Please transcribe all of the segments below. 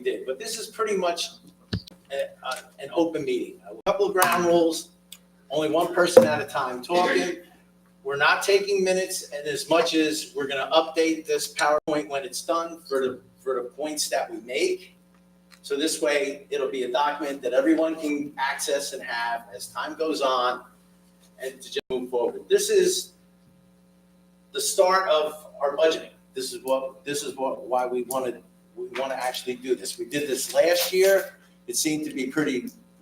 did. But this is pretty much an open meeting. A couple of ground rules, only one person at a time talking. We're not taking minutes, and as much as we're going to update this PowerPoint when it's done for the points that we make. So this way, it'll be a document that everyone can access and have as time goes on, and to just move forward. This is the start of our budgeting. This is why we want to actually do this. We did this last year. It seemed to be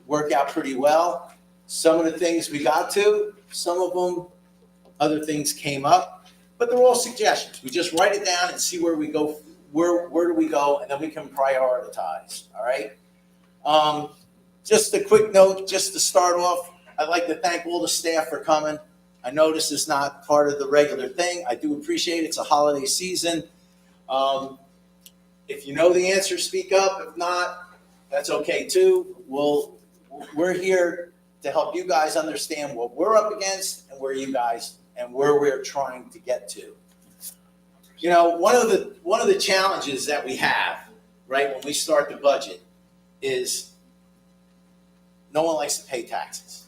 work out pretty well. Some of the things we got to, some of them, other things came up, but they're all suggestions. We just write it down and see where we go. Where do we go, and then we can prioritize. All right. Just a quick note, just to start off. I'd like to thank all the staff for coming. I know this is not part of the regular thing. I do appreciate it. It's a holiday season. If you know the answer, speak up. If not, that's okay too. We're here to help you guys understand what we're up against and where we're trying to get to. You know, one of the challenges that we have, right, when we start the budget is no one likes to pay taxes,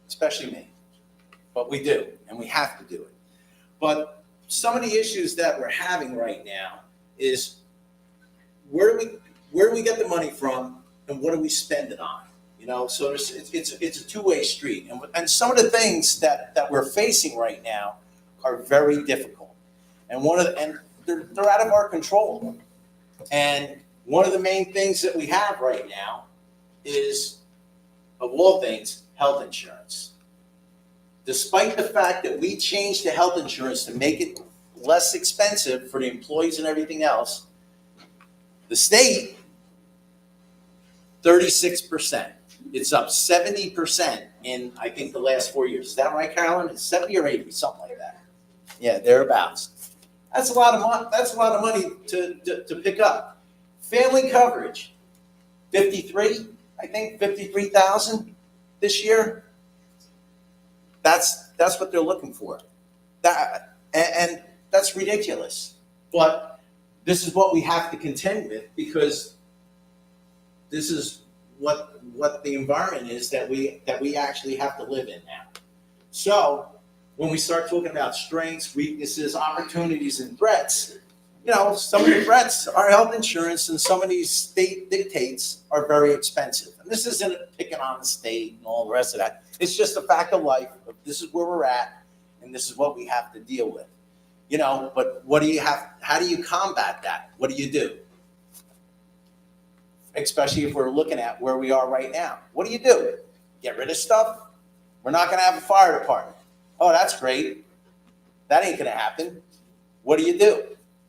especially me. But we do, and we have to do it. But some of the issues that we're having right now is where do we get the money from, and what do we spend it on? You know, so it's a two-way street, and some of the things that we're facing right now are very difficult, and they're out of our control. And one of the main things that we have right now is, of all things, health insurance. Despite the fact that we changed the health insurance to make it less expensive for the employees and everything else, the state, 36%. It's up 70% in, I think, the last 4 years. Is that right, Carolyn? It's 70 or 80, something like that. Yeah, thereabouts. That's a lot of money. That's a lot of money to pick up. Family coverage, 53, I think, 53,000 this year. That's what they're looking for. And that's ridiculous. But this is what we have to contend with, because this is what the environment is that we actually have to live in now. So when we start talking about strengths, weaknesses, opportunities, and threats, you know, some of the threats are health insurance, and some of these state dictates are very expensive. And this isn't picking on the state and all the rest of that. It's just a fact of life. This is where we're at, and this is what we have to deal with. You know, but how do you combat that? What do you do? Especially if we're looking at where we are right now. What do you do? Get rid of stuff? We're not going to have a fire department. Oh, that's great. That ain't going to happen. What do you do?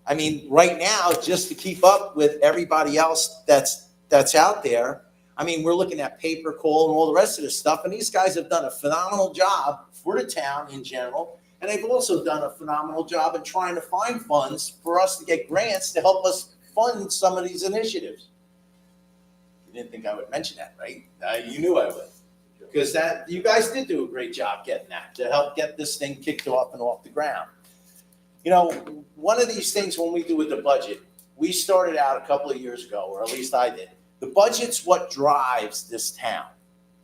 I mean, right now, just to keep up with everybody else that's out there, I mean, we're looking at paper, coal, and all the rest of this stuff, and these guys have done a phenomenal job for the town in general, and they've also done a phenomenal job in trying to find funds for us to get grants to help us fund some of these initiatives. You didn't think I would mention that, right? You knew I would. Because you guys did do a great job getting that to help get this thing kicked off and off the ground. You know, one of these things when we do with the budget, we started out a couple of years ago, or at least I did. The budget's what drives this town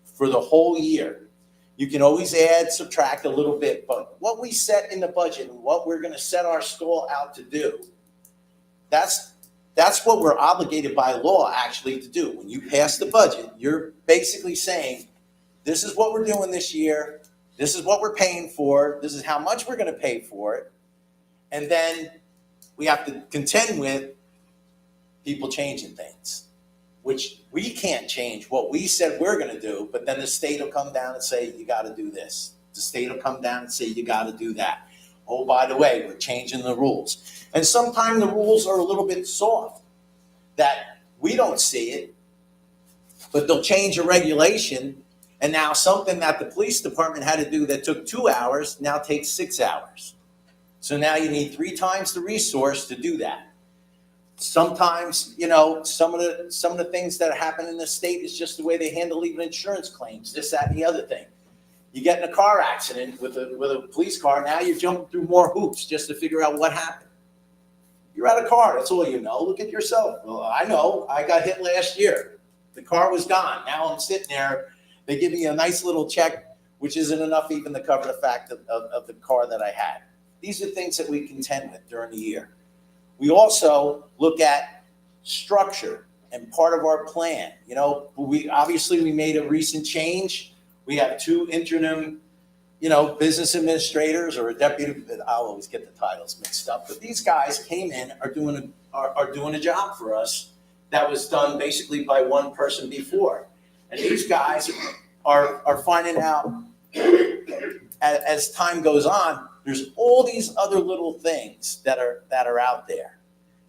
for the whole year. You can always add, subtract a little bit, but what we set in the budget and what we're going to set our stall out to do, that's what we're obligated by law actually to do. When you pass the budget, you're basically saying, this is what we're doing this year. This is what we're paying for. This is how much we're going to pay for it. And then we have to contend with people changing things, which we can't change what we said we're going to do, but then the state will come down and say, you got to do this. The state will come down and say, you got to do that. Oh, by the way, we're changing the rules. And sometimes the rules are a little bit soft that we don't see it, but they'll change a regulation. And now something that the police department had to do that took 2 hours now takes 6 hours. So now you need 3 times the resource to do that. Sometimes, you know, some of the things that happen in the state is just the way they handle even insurance claims, this, that, and the other thing. You get in a car accident with a police car, now you're jumping through more hoops just to figure out what happened. You're out of car. That's all you know. Look at yourself. Well, I know. I got hit last year. The car was gone. Now I'm sitting there. They give me a nice little check, which isn't enough even to cover the fact of the car that I had. These are things that we contend with during the year. We also look at structure and part of our plan. You know, we made a recent change. We have 2 interim, business administrators or a deputy. I'll always get the titles mixed up, but these guys came in, are doing a job for us that was done basically by one person before. And these guys are finding out as time goes on, there's all these other little things that are out there.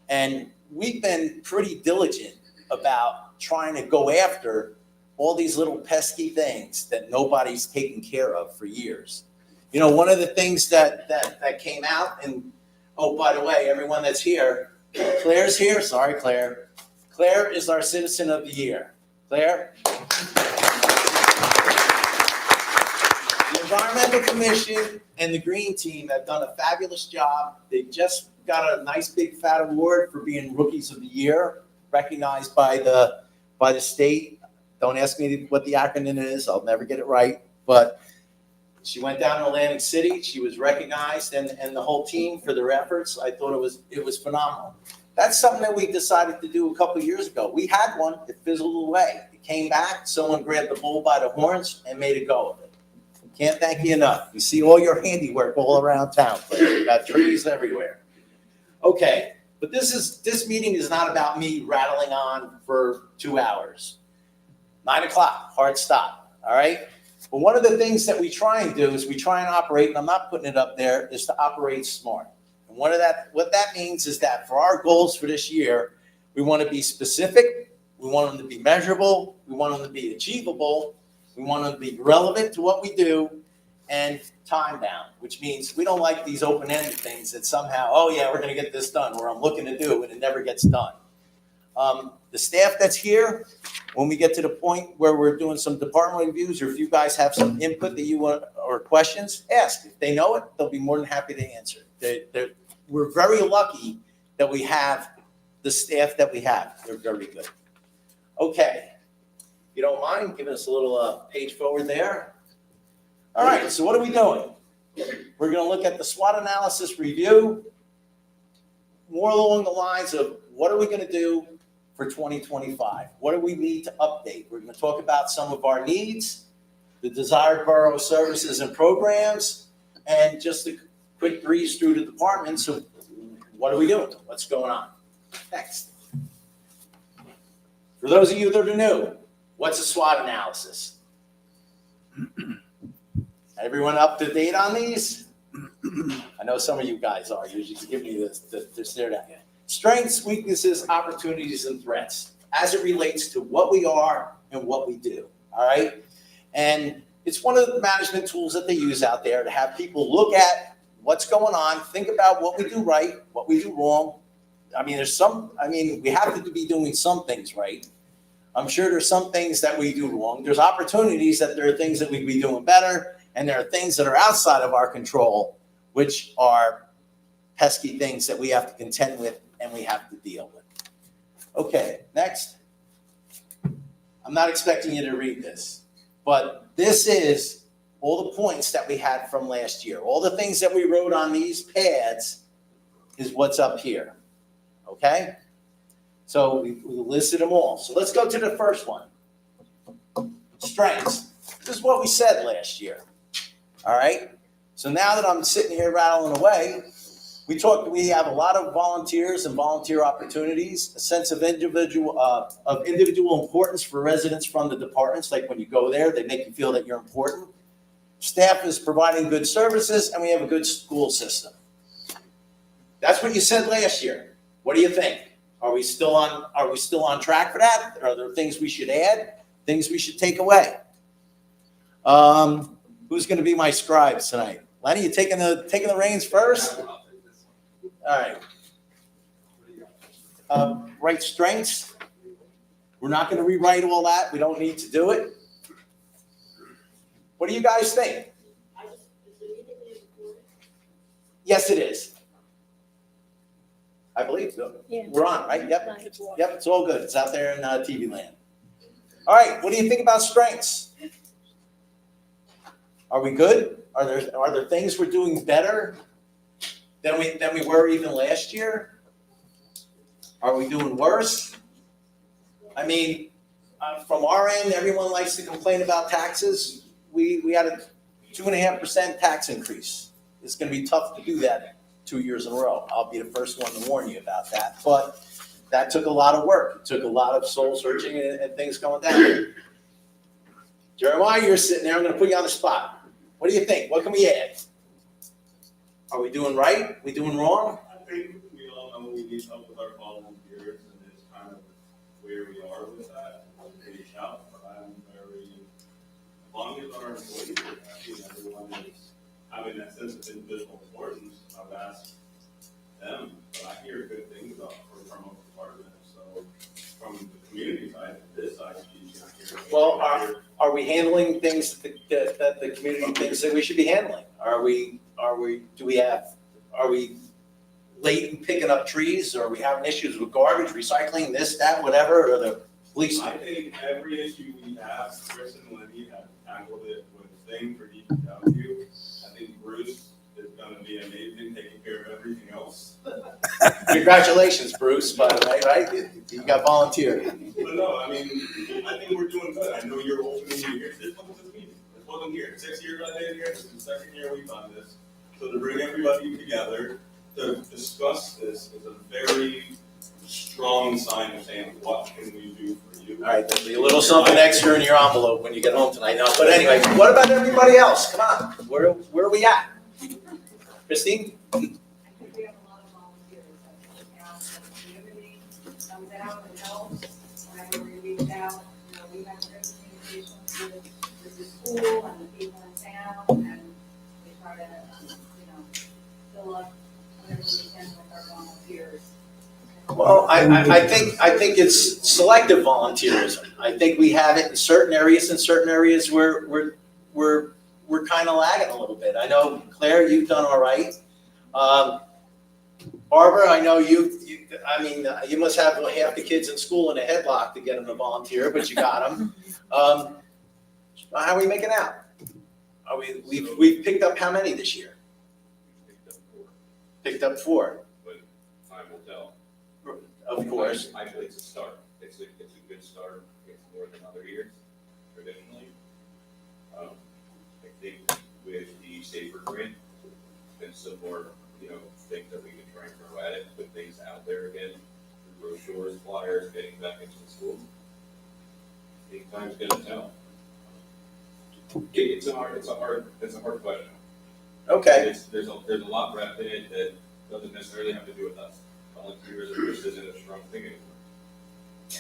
And we've been pretty diligent about trying to go after all these little pesky things that nobody's taken care of for years. One of the things that came out, and oh, by the way, everyone that's here, Claire's here. Sorry, Claire. Claire is our Citizen of the Year. Claire? The Environmental Commission and the Green Team have done a fabulous job. They just got a nice big fat award for being Rookies of the Year, recognized by the state. Don't ask me what the acronym is. I'll never get it right. But she went down to Atlantic City. She was recognized, and the whole team for their efforts. I thought it was phenomenal. That's something that we decided to do a couple of years ago. We had one. It fizzled away. It came back. Someone grabbed the bull by the horns and made a go of it. Can't thank you enough. You see all your handiwork all around town. We've got trees everywhere. Okay, but this meeting is not about me rattling on for 2 hours. 9 o'clock, hard stop, all right? But one of the things that we try and do is we try and operate, and I'm not putting it up there, is to operate smart. And what that means is that for our goals for this year, we want to be specific, we want them to be measurable, we want them to be achievable, we want them to be relevant to what we do, and time bound, which means we don't like these open-ended things that somehow, oh yeah, we're going to get this done, or I'm looking to do it, and it never gets done. The staff that's here, when we get to the point where we're doing some department reviews, or if you guys have some input that you want or questions, ask. If they know it, they'll be more than happy to answer. We're very lucky that we have the staff that we have. They're very good. Okay. If you don't mind, giving us a little page forward there. All right, so what are we doing? We're going to look at the SWOT analysis review, more along the lines of what are we going to do for 2025? What do we need to update? We're going to talk about some of our needs, the desired borough services and programs, and just a quick breeze through the departments of what are we doing? What's going on? Next. For those of you that are new, what's a SWOT analysis? Everyone up to date on these? I know some of you guys are. You're just giving me this stare down. Strengths, weaknesses, opportunities, and threats as it relates to what we are and what we do, all right? And it's one of the management tools that they use out there to have people look at what's going on, think about what we do right, what we do wrong. We have to be doing some things right. I'm sure there's some things that we do wrong. There's opportunities that there are things that we'd be doing better, and there are things that are outside of our control, which are pesky things that we have to contend with and we have to deal with. Okay, next. I'm not expecting you to read this, but this is all the points that we had from last year. All the things that we wrote on these pads is what's up here, okay? So we listed them all. So let's go to the first one. Strengths. This is what we said last year, all right? So now that I'm sitting here rattling away, we have a lot of volunteers and volunteer opportunities, a sense of individual importance for residents from the departments. Like when you go there, they make you feel that you're important. Staff is providing good services, and we have a good school system. That's what you said last year. What do you think? Are we still on track for that? Are there things we should add? Things we should take away? Who's going to be my scribes tonight? Lenny, you taking the reins first? All right. Right strengths. We're not going to rewrite all that. We don't need to do it. What do you guys think? Yes, it is. I believe so. Yeah. We're on, right? Yep. Like it's water. Yep, it's all good. It's out there in TV land. All right, what do you think about strengths? Are we good? Are there things we're doing better than we were even last year? Are we doing worse? I mean, from our end, everyone likes to complain about taxes. We had a 2.5% tax increase. It's going to be tough to do that 2 years in a row. I'll be the first one to warn you about that. But that took a lot of work. It took a lot of soul searching and things going down. Jeremiah, you're sitting there. I'm going to put you on the spot. What do you think? What can we add? Are we doing right? We doing wrong? I think we all know we need help with our volunteers, and it's kind of where we are with that. I'll reach out, but I'm very, as long as our employees are happy and everyone is having that sense of individual importance, I've asked them, but I hear good things from our department. So from the community side, this side, you can hear. Well, are we handling things that the community thinks that we should be handling? Are we late in picking up trees? Or are we having issues with garbage, recycling, this, that, whatever, or the police? I think every issue we have, Chris and Lenny have tackled it with thing for DPW. I think Bruce is gonna be amazing taking care of everything else. Congratulations, Bruce, by the way, right? You got volunteered. But no, I mean, I think we're doing good. I know you're opening your ears. This wasn't this meeting. This wasn't here. 6 years I've been here. This is the second year we've done this. So to bring everybody together to discuss this is a very strong sign of saying, what can we do for you? All right, there'll be a little something extra in your envelope when you get home tonight. No, but anyway, what about everybody else? Come on, where are we at? Christine? I think we have a lot of volunteers. I think now the community comes out and helps whenever we reach out. You know, we have great communications with the school and the people in town, and we try to, fill up whatever we can with our volunteers. Well, I think it's selective volunteerism. I think we have it in certain areas. In certain areas, we're kind of lagging a little bit. I know, Claire, you've done all right. Barbara, I know you must have half the kids in school in a headlock to get them to volunteer, but you got them. How are we making out? We've picked up how many this year? Picked up 4. But time will tell. Of course. Actually, it's a start. It's a good start. It's more than other years, traditionally. I think with the Safer Grant and some more, things that we can try and throw at it, put things out there again, brochures, flyers, getting back into the schools. I think time's gonna tell. It's a hard question. Okay. There's a lot wrapped in it that doesn't necessarily have to do with us. Volunteerism just isn't a strong thing anymore.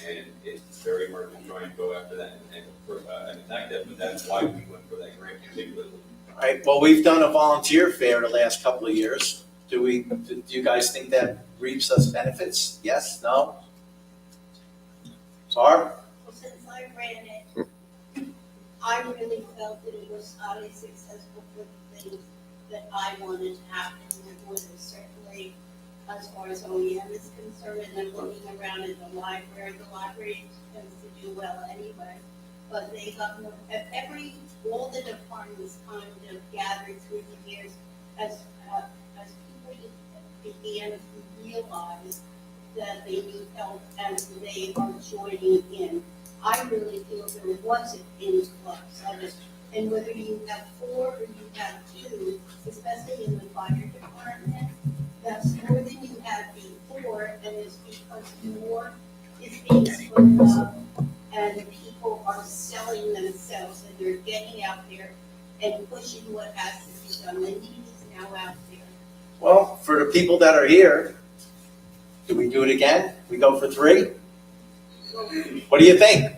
And it's very hard to try and go after that and attack that, but that's why we went for that grant particularly. All right, well, we've done a volunteer fair the last couple of years. Do you guys think that reaps us benefits? Yes, no? Barb? Well, since I ran it, I really felt that it was highly successful for the things that I wanted to happen. It was certainly, as far as OEM is concerned, and then looking around at the library tends to do well anyway. But they got more, all the departments kind of gathered through the years as people began to realize that they need help as they are joining in. I really feel there was an influx of it. And whether you have 4 or you have 2, especially in the fire department, that's more than you had before, and it's because more is being spoken of, and people are selling themselves, and they're getting out there and pushing what has to be done. The need is now out there. Well, for the people that are here, do we do it again? We go for 3? What do you think?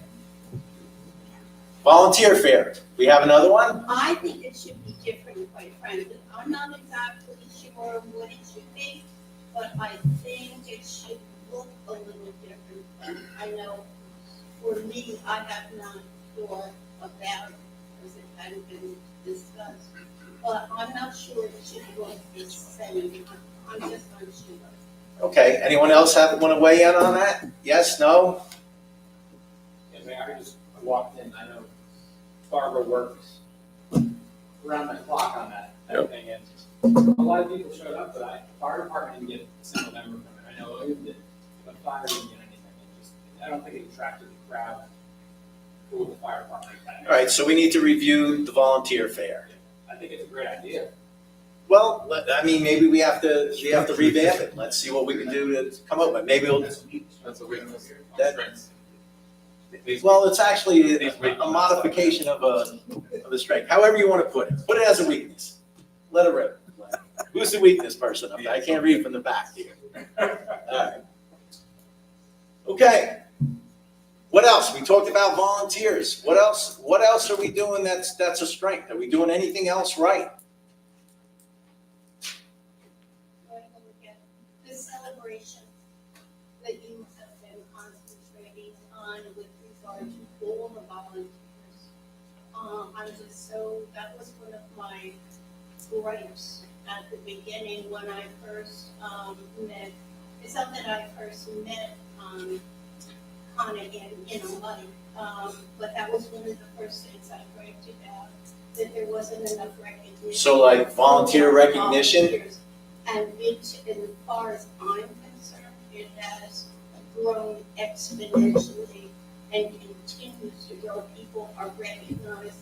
Volunteer fair. We have another one? I think it should be different, quite frankly. I'm not exactly sure what it should be, but I think it should look a little different. I know for me, I have not thought about it because it hadn't been discussed. But I'm not sure it should look the same. I'm just unsure. Okay, anyone else want to weigh in on that? Yes, no? Yeah, Mayor, I walked in, I know Barbara works around the clock on that thing, and a lot of people showed up, but the fire department didn't get a single member from it. I know Owen did, but fire didn't get anything. I don't think it attracted the crowd for the fire department. All right, so we need to review the volunteer fair. I think it's a great idea. Well, I mean, maybe we have to revamp it. Let's see what we can do to come up with. Maybe we'll, That's a weakness. That- well, it's actually a modification of a strength. However you want to put it. Put it as a weakness. Let it rip. Who's the weakness person up there? I can't read from the back here. All right. Okay. What else? We talked about volunteers. What else? What else are we doing that's a strength? Are we doing anything else right? The celebration that you have been concentrating on with regard to all the volunteers. That was one of my gripes at the beginning when I first met. It's not that I first met Hannah in a month, but that was one of the first things I griped about, that there wasn't enough recognition. So like volunteer recognition? Volunteers. And as far as I'm concerned, it has grown exponentially and continues to grow. People are recognized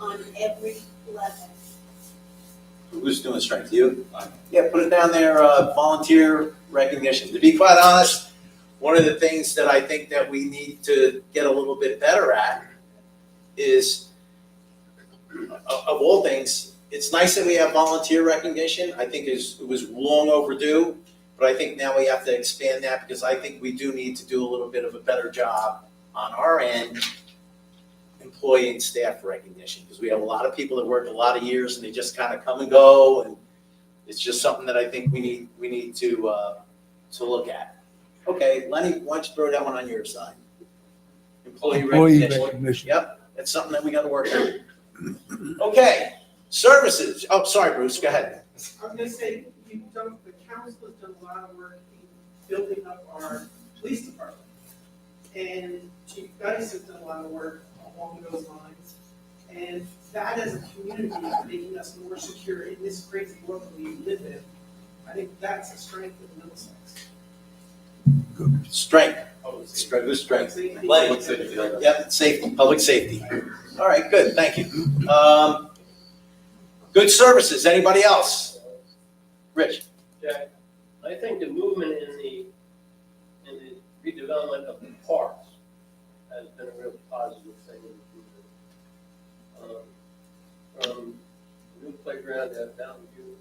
on every level. Who's doing strength? You? Yeah, put it down there, volunteer recognition. To be quite honest, one of the things that I think that we need to get a little bit better at is, of all things, it's nice that we have volunteer recognition. I think it was long overdue, but I think now we have to expand that because I think we do need to do a little bit of a better job on our end, employee and staff recognition, because we have a lot of people that work a lot of years and they just kind of come and go, and it's just something that I think we need to look at. Okay, Lenny, why don't you throw that one on your side? Employee recognition. Yep, that's something that we got to work on. Okay, services. Oh, sorry, Bruce, go ahead. I was gonna say, the council has done a lot of work in building up our police department. And Chief Geis has done a lot of work along those lines. And that as a community is making us more secure in this crazy world that we live in. I think that's a strength of Middlesex. Strength. Who's strength? Safety. Lenny. Yep, safety, public safety. All right, good, thank you. Good services, anybody else? Rich? Jack, I think the movement in the redevelopment of the parks has been a real positive thing in the future. From the new playground at Mountain View.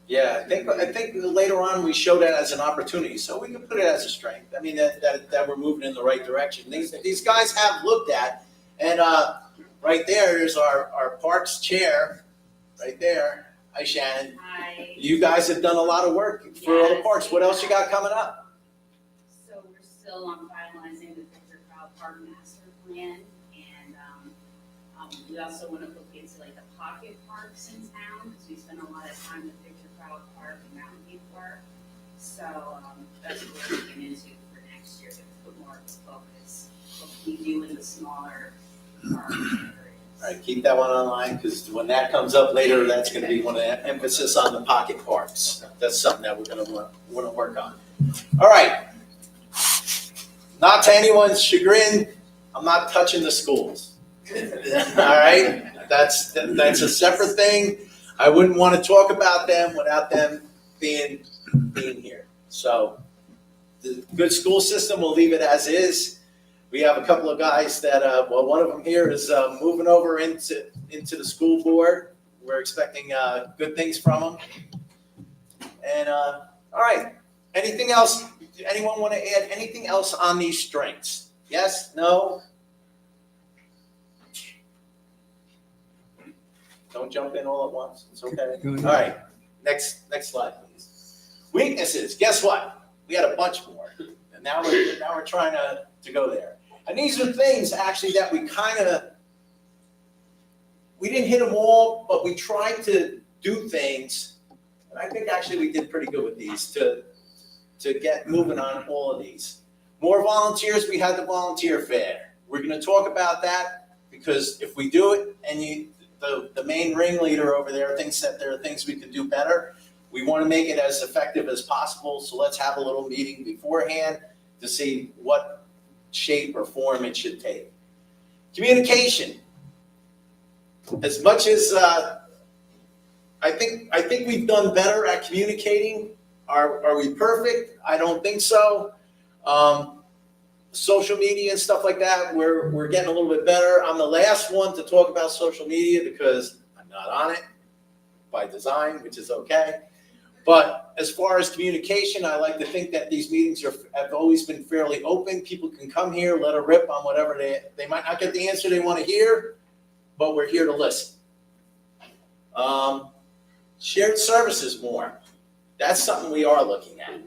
Yeah, I think later on we show that as an opportunity, so we can put it as a strength. I mean, that we're moving in the right direction. These guys have looked at, and right there is our parks chair, right there. Hi, Shannon. Hi. You guys have done a lot of work for all the parks. What else you got coming up? So we're still finalizing the Victor Crowd Park Master Plan, and we also want to look into like the pocket parks in town, because we spend a lot of time at Victor Crowd Park and Mountain View Park. So that's what we're looking into for next year, to put more of a focus, what we do in the smaller park areas. All right, keep that one online, because when that comes up later, that's going to be one of the emphasis on the pocket parks. That's something that we're going to want to work on. All right. Not to anyone's chagrin, I'm not touching the schools. All right, that's a separate thing. I wouldn't want to talk about them without them being here. So the good school system, we'll leave it as is. We have a couple of guys that, one of them here is moving over into the school board. We're expecting good things from them. And all right, anything else? Anyone want to add anything else on these strengths? Yes? No? Don't jump in all at once. It's okay. All right, next slide, please. Weaknesses. Guess what? We had a bunch more, and now we're trying to go there. And these are things actually that we didn't hit them all, but we tried to do things, and I think actually we did pretty good with these, to to get moving on all of these. More volunteers, we had the volunteer fair. We're gonna talk about that, because if we do it and the main ringleader over there thinks that there are things we can do better, we wanna make it as effective as possible, so let's have a little meeting beforehand to see what shape or form it should take. Communication. As much as, I think we've done better at communicating. Are we perfect? I don't think so. Social media and stuff like that, we're getting a little bit better. I'm the last one to talk about social media because I'm not on it by design, which is okay. But as far as communication, I like to think that these meetings have always been fairly open. People can come here, let a rip on whatever they might not get the answer they want to hear, but we're here to listen. Shared services more. That's something we are looking at.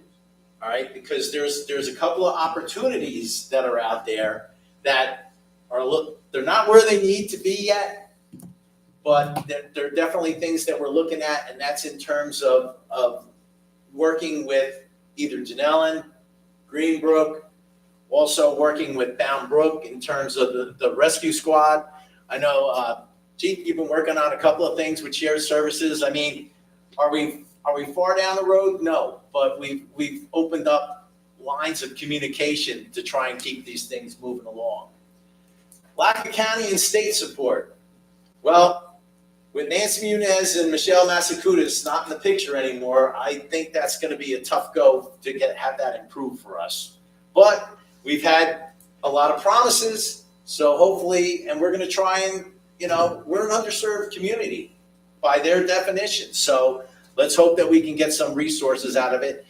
All right, because there's a couple of opportunities that are out there that they're not where they need to be yet, but they're definitely things that we're looking at, and that's in terms of working with either Janellen, Greenbrook, also working with Bound Brook in terms of the rescue squad. I know, Chief, you've been working on a couple of things with shared services. I mean, are we far down the road? No, but we've opened up lines of communication to try and keep these things moving along. Lack of county and state support. Well, with Nancy Muniz and Michelle Massacutis not in the picture anymore, I think that's going to be a tough go to have that improved for us. But we've had a lot of promises, so hopefully, and we're going to try and, we're an underserved community by their definition. So let's hope that we can get some resources out of it.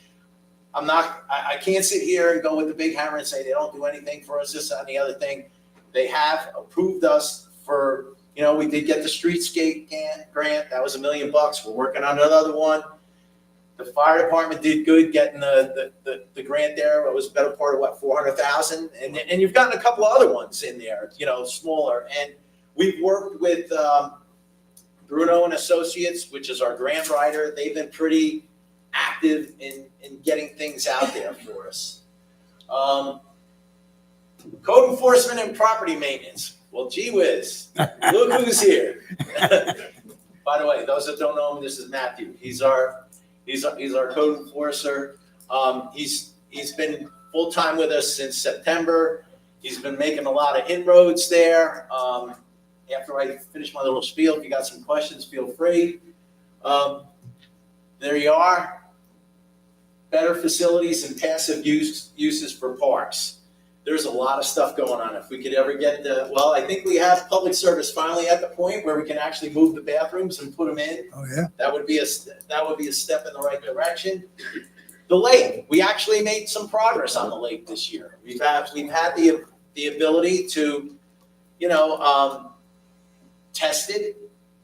I can't sit here and go with the big hammer and say they don't do anything for us, this and the other thing. They have approved us for, we did get the streetscape grant. That was $1 million. We're working on another one. The fire department did good getting the grant there. It was a better part of $400,000. And you've gotten a couple of other ones in there, smaller. And we've worked with Bruno and Associates, which is our grant writer. They've been pretty active in getting things out there for us. Code enforcement and property maintenance. Well, gee whiz, look who's here. By the way, those that don't know him, this is Matthew. He's our code enforcer. He's been full-time with us since September. He's been making a lot of inroads there. After I finish my little spiel, if you got some questions, feel free. There you are. Better facilities and passive uses for parks. There's a lot of stuff going on. If we could ever get I think we have public service finally at the point where we can actually move the bathrooms and put them in. Oh, yeah. That would be a step in the right direction. The lake, we actually made some progress on the lake this year. We've had the ability to, tested.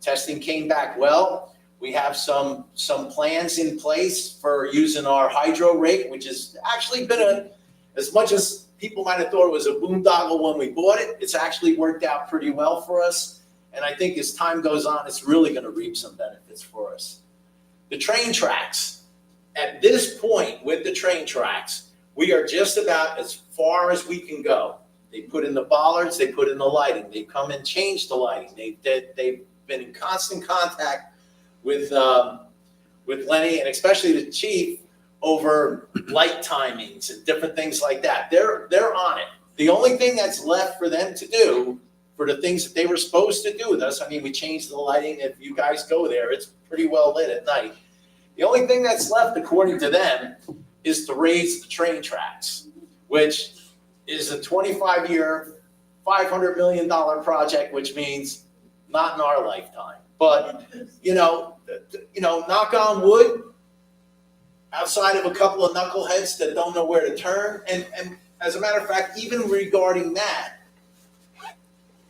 Testing came back well. We have some plans in place for using our hydro rake, which has actually been as much as people might have thought it was a boondoggle when we bought it, it's actually worked out pretty well for us. And I think as time goes on, it's really going to reap some benefits for us. The train tracks. At this point with the train tracks, we are just about as far as we can go. They put in the bollards, they put in the lighting, they come and change the lighting. They've been in constant contact with Lenny and especially the chief over light timings and different things like that. They're on it. The only thing that's left for them to do for the things that they were supposed to do with us, we changed the lighting. If you guys go there, it's pretty well lit at night. The only thing that's left, according to them, is to raise the train tracks, which is a 25-year, $500 million project, which means not in our lifetime. But, knock on wood, outside of a couple of knuckleheads that don't know where to turn. And as a matter of fact, even regarding that,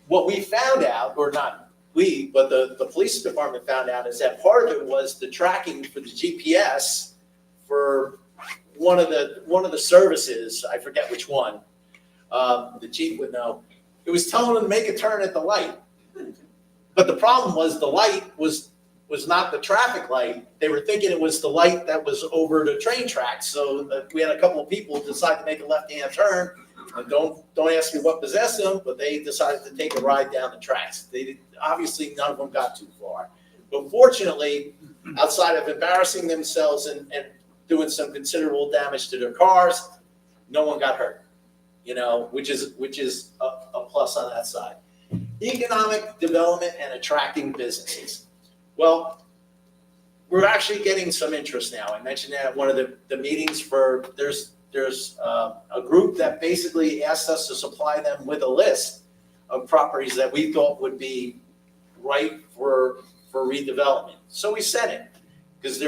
what we found out, or not we, but the police department found out, is that part of it was the tracking for the GPS for one of the services. I forget which one. The chief would know. It was telling them to make a turn at the light. But the problem was the light was was not the traffic light. They were thinking it was the light that was over the train tracks. So we had a couple of people decide to make a left-hand turn. And don't ask me what possessed them, but they decided to take a ride down the tracks. Obviously, none of them got too far. But fortunately, outside of embarrassing themselves and doing some considerable damage to their cars, no one got hurt, which is a plus on that side. Economic development and attracting businesses. Well, we're actually getting some interest now. I mentioned that at one of the meetings there's a group that basically asked us to supply them with a list of properties that we thought would be right for redevelopment. So we sent it because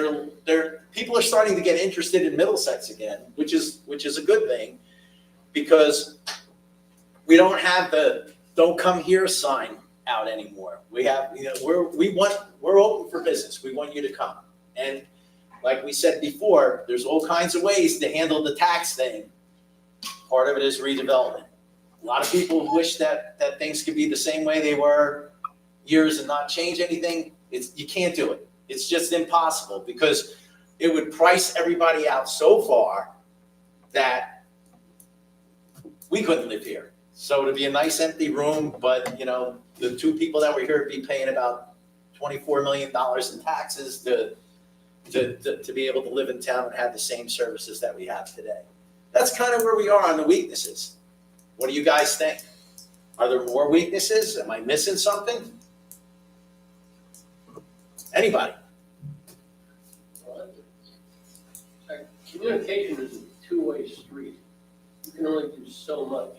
people are starting to get interested in Middlesex again, which is a good thing, because we don't have the "Don't come here" sign out anymore. We have, we're open for business. We want you to come. And like we said before, there's all kinds of ways to handle the tax thing. Part of it is redevelopment. A lot of people wish that things could be the same way they were years and not change anything. You can't do it. It's just impossible, because it would price everybody out so far that we couldn't live here. So it'd be a nice empty room, but the two people that were here would be paying about $24 million in taxes to be able to live in town and have the same services that we have today. That's kind of where we are on the weaknesses. What do you guys think? Are there more weaknesses? Am I missing something? Anybody? Communication is a two-way street. You can only do so much.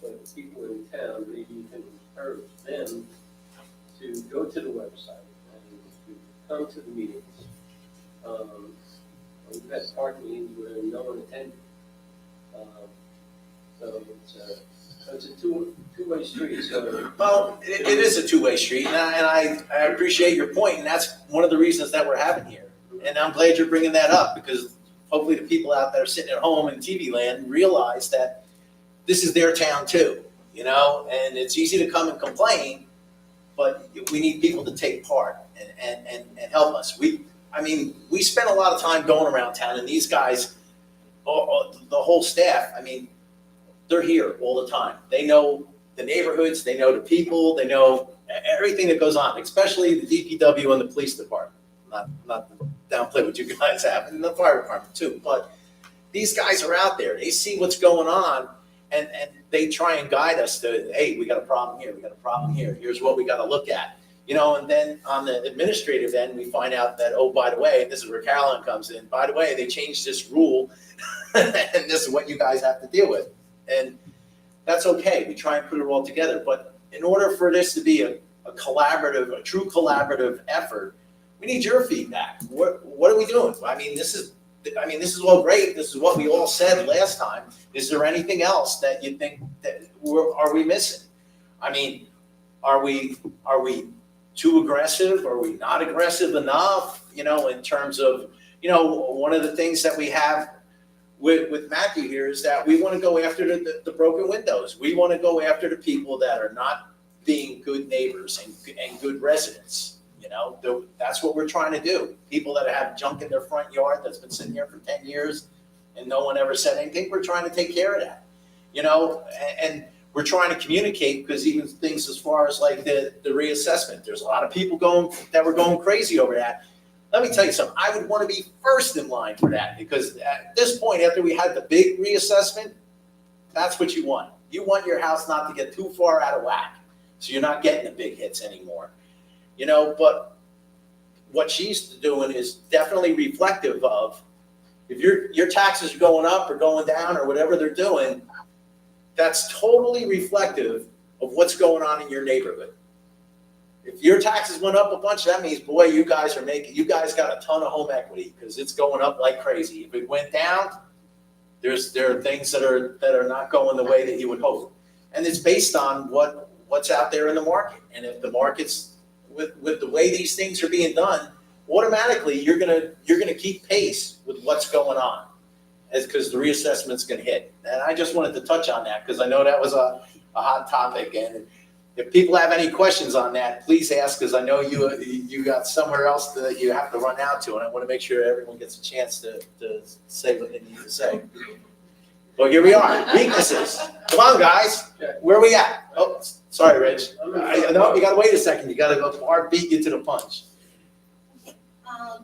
But people in town, maybe you can encourage them to go to the website and to come to the meetings. We've had park meetings where no one attended. So it's a two-way street. So Well, it is a two-way street, and I appreciate your point, and that's one of the reasons that we're having here. And I'm glad you're bringing that up, because hopefully the people out there sitting at home in TV land realize that this is their town too, and it's easy to come and complain, but we need people to take part and help us. We spend a lot of time going around town, and these guys, the whole staff, they're here all the time. They know the neighborhoods, they know the people, they know everything that goes on, especially the DPW and the police department. Not to downplay what you guys have, and the fire department too, but these guys are out there. They see what's going on, and they try and guide us to, hey, we got a problem here, we got a problem here, here's what we got to look at. And then on the administrative end, we find out that, oh, by the way, this is where Carolyn comes in, by the way, they changed this rule, and this is what you guys have to deal with. And that's okay, we try and put it all together, but in order for this to be a true collaborative effort, we need your feedback. What are we doing? This is all great. This is what we all said last time. Is there anything else that you think that are we missing? Are we too aggressive? Are we not aggressive enough? In terms of, one of the things that we have with Matthew here is that we want to go after the broken windows. We want to go after the people that are not being good neighbors and good residents. That's what we're trying to do. People that have junk in their front yard that's been sitting here for 10 years and no one ever said anything, we're trying to take care of that. And we're trying to communicate, because even things as far as like the reassessment, there's a lot of people that were going crazy over that. Let me tell you something, I would want to be first in line for that, because at this point, after we had the big reassessment, that's what you want. You want your house not to get too far out of whack, so you're not getting the big hits anymore. But what she's doing is definitely reflective of, if your taxes are going up or going down or whatever they're doing, that's totally reflective of what's going on in your neighborhood. If your taxes went up a bunch, that means, boy, you guys got a ton of home equity, because it's going up like crazy. If it went down, there are things that are not going the way that you would hope. And it's based on what's out there in the market. And if the market's with the way these things are being done, automatically you're gonna keep pace with what's going on, because the reassessment's gonna hit. And I just wanted to touch on that, because I know that was a hot topic, and If people have any questions on that, please ask, because I know you got somewhere else that you have to run out to, and I want to make sure everyone gets a chance to say what they need to say. Well, here we are, weaknesses. Come on, guys, where we at? Oh, sorry, Rich. No, you gotta wait a second, you gotta go, Mark beat you to the punch.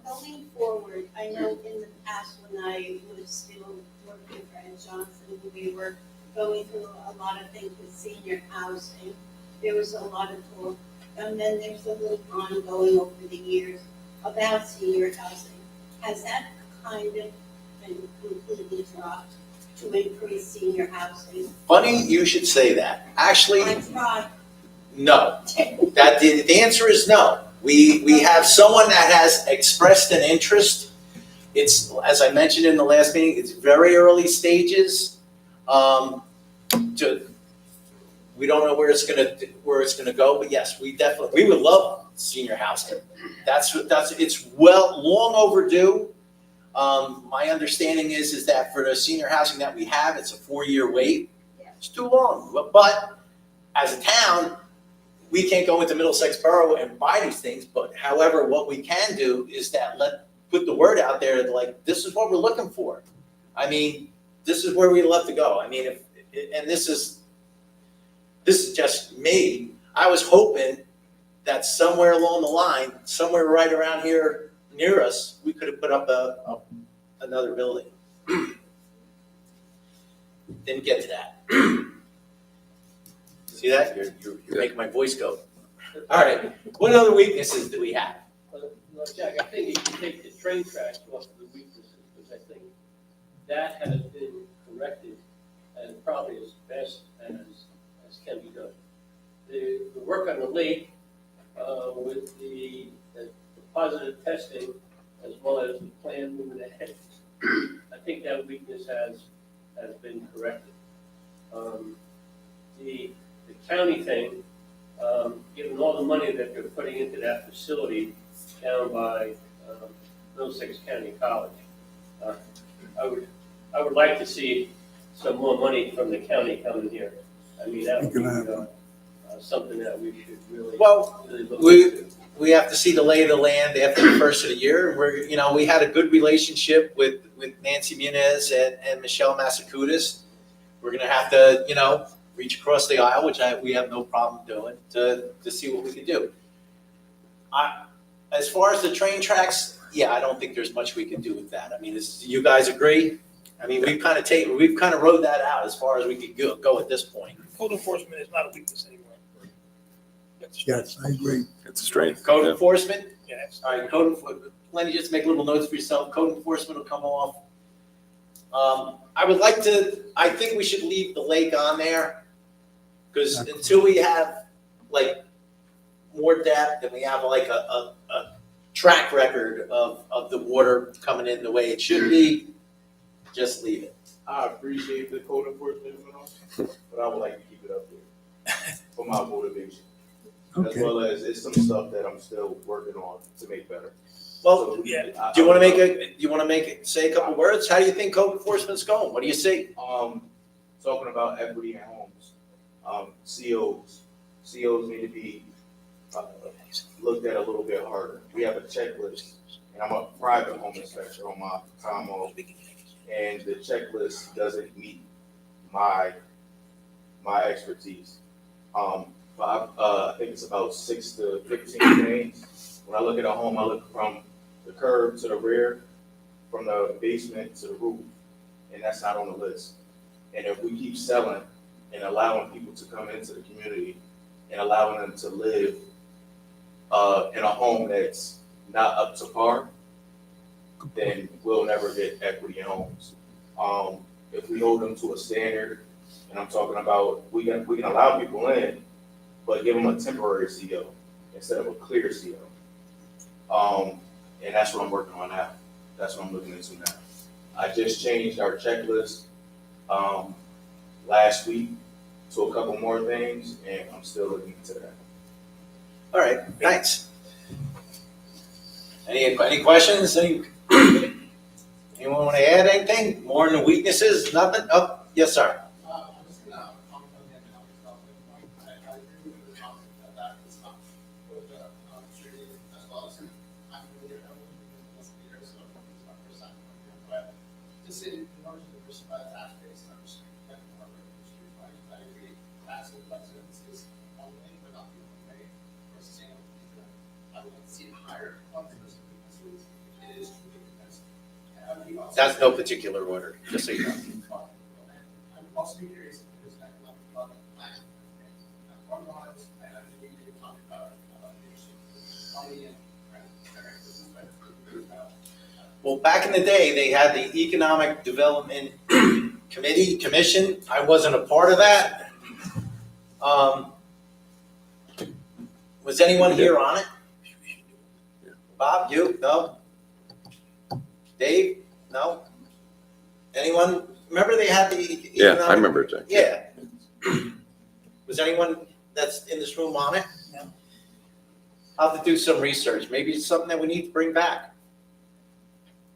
Going forward, I know in the past when I was still working for Ed Johnson, we were going through a lot of things with senior housing. There was a lot of talk, and then there's a little ongoing over the years about senior housing. Has that kind of been completely dropped to increase senior housing? Funny you should say that. Actually, I tried. no. The answer is no. We have someone that has expressed an interest. It's, as I mentioned in the last meeting, it's very early stages. We don't know where it's gonna go, but yes, we would love senior housing. It's long overdue. My understanding is that for the senior housing that we have, it's a 4-year wait. It's too long, but as a town, we can't go into Middlesex Borough and buy these things, but however, what we can do is that put the word out there, like, this is what we're looking for. I mean, this is where we love to go. I mean, this is just me. I was hoping that somewhere along the line, somewhere right around here near us, we could have put up another building. Didn't get to that. See that? You're making my voice go. All right, what other weaknesses do we have? Well, Jack, I think you can take the train tracks off of the weaknesses, because I think that has been corrected and probably as best as can be done. The work on the lake, with the positive testing, as well as the plan moving ahead, I think that weakness has been corrected. The county thing, given all the money that they're putting into that facility down by Middlesex County College, I would like to see some more money from the county coming here. I mean, that would be something that we should really, really look into. We have to see the lay of the land after the first of the year. We had a good relationship with Nancy Muniz and Michelle Massacutis. We're gonna have to, reach across the aisle, which we have no problem doing, to see what we can do. As far as the train tracks, yeah, I don't think there's much we can do with that. I mean, you guys agree? I mean, we've kind of rode that out as far as we could go at this point. Code enforcement is not a weakness anymore. Yes, I agree. It's a strength. Code enforcement? Yes. All right, code enforcement. Lenny, just make little notes for yourself. Code enforcement will come off. I think we should leave the lake on there, because until we have more depth and we have a track record of the water coming in the way it should be, just leave it. I appreciate the code enforcement, but I would like to keep it up there for my motivation. As Okay. well as it's some stuff that I'm still working on to make better. Well, yeah. do you want to say a couple words? How do you think code enforcement's going? What do you see? Talking about equity in homes, COs need to be looked at a little bit harder. We have a checklist, and I'm a private home inspector on my time off, and the checklist doesn't meet my expertise. I think it's about 6 to 15 days. When I look at a home, I look from the curb to the rear, from the basement to the roof, and that's not on the list. And if we keep selling and allowing people to come into the community and allowing them to live in a home that's not up to par, then we'll never get equity in homes. If we hold them to a standard, and I'm talking about we can allow people in, but give them a temporary CO instead of a clear CO. And that's what I'm working on now. That's what I'm looking into now. I just changed our checklist last week to a couple more things, and I'm still looking into that. All right, thanks. Any questions? Anyone want to add anything? More on the weaknesses? Nothing? Oh, yes, sir. I'm just gonna comment on the economic development point. I agree with the residents is one way, but not the only way. For Sam, I would like to see it higher on the person who it is truly expensive. That's no particular order, just so you know. I'm also curious if there's an economic plan. One of ours, and I think we could talk about money and Well, back in the day, they had the Economic Development Commission. I wasn't a part of that. Was anyone here on it? Bob, you? No? Dave? No? Anyone? Remember they had the Yeah, I remember it. Yeah. Was anyone that's in this room on it? No. I'll have to do some research. Maybe it's something that we need to bring back.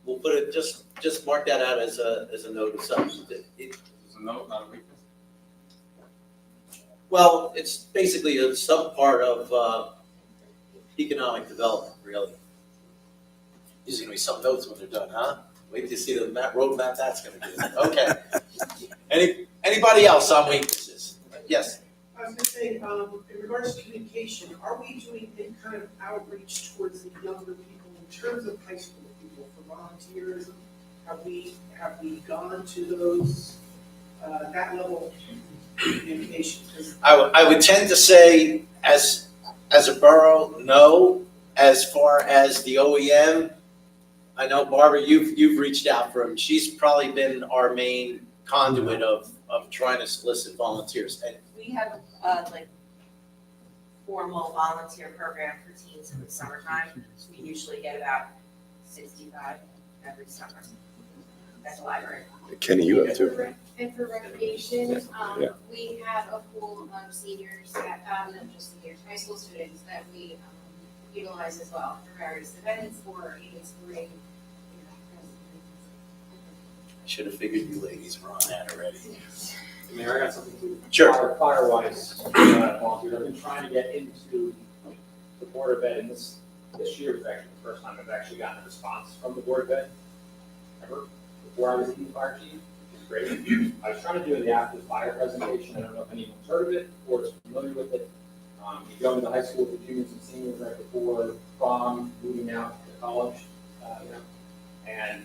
We'll put it, just mark that out as a note of something. It's a note, not a weakness. Well, it's basically a sub-part of economic development, really. These are gonna be some notes when they're done, huh? Wait to see the roadmap that's gonna do. Okay. Anybody else on weaknesses? Yes? I was gonna say, in regards to communication, are we doing any kind of outreach towards the younger people in terms of high school people for volunteers? Have we gone to those, that level of communication? 'Cause I would tend to say, as a borough, no. As far as the OEM, I know Barbara, you've reached out for him. She's probably been our main conduit of trying to solicit volunteers. And We have like formal volunteer program for teens in the summertime. We usually get about 65 every summer at the library. Kenny, you have too. And for recreation, Yeah. we have a pool of seniors that, not just seniors, high school students that we utilize as well for various events or even sporting. I should have figured you ladies were on that already. Mayor, I got something to. Sure. Fire-wise, volunteers, I've been trying to get into the Board of Ed, and this year was actually the first time I've actually gotten a response from the Board of Ed. Ever, before I was in the fire chief, which is great. I was trying to do the after the fire presentation, I don't know if anyone's heard of it or is familiar with it. You go to the high school with the juniors and seniors right before prom, moving out to college, and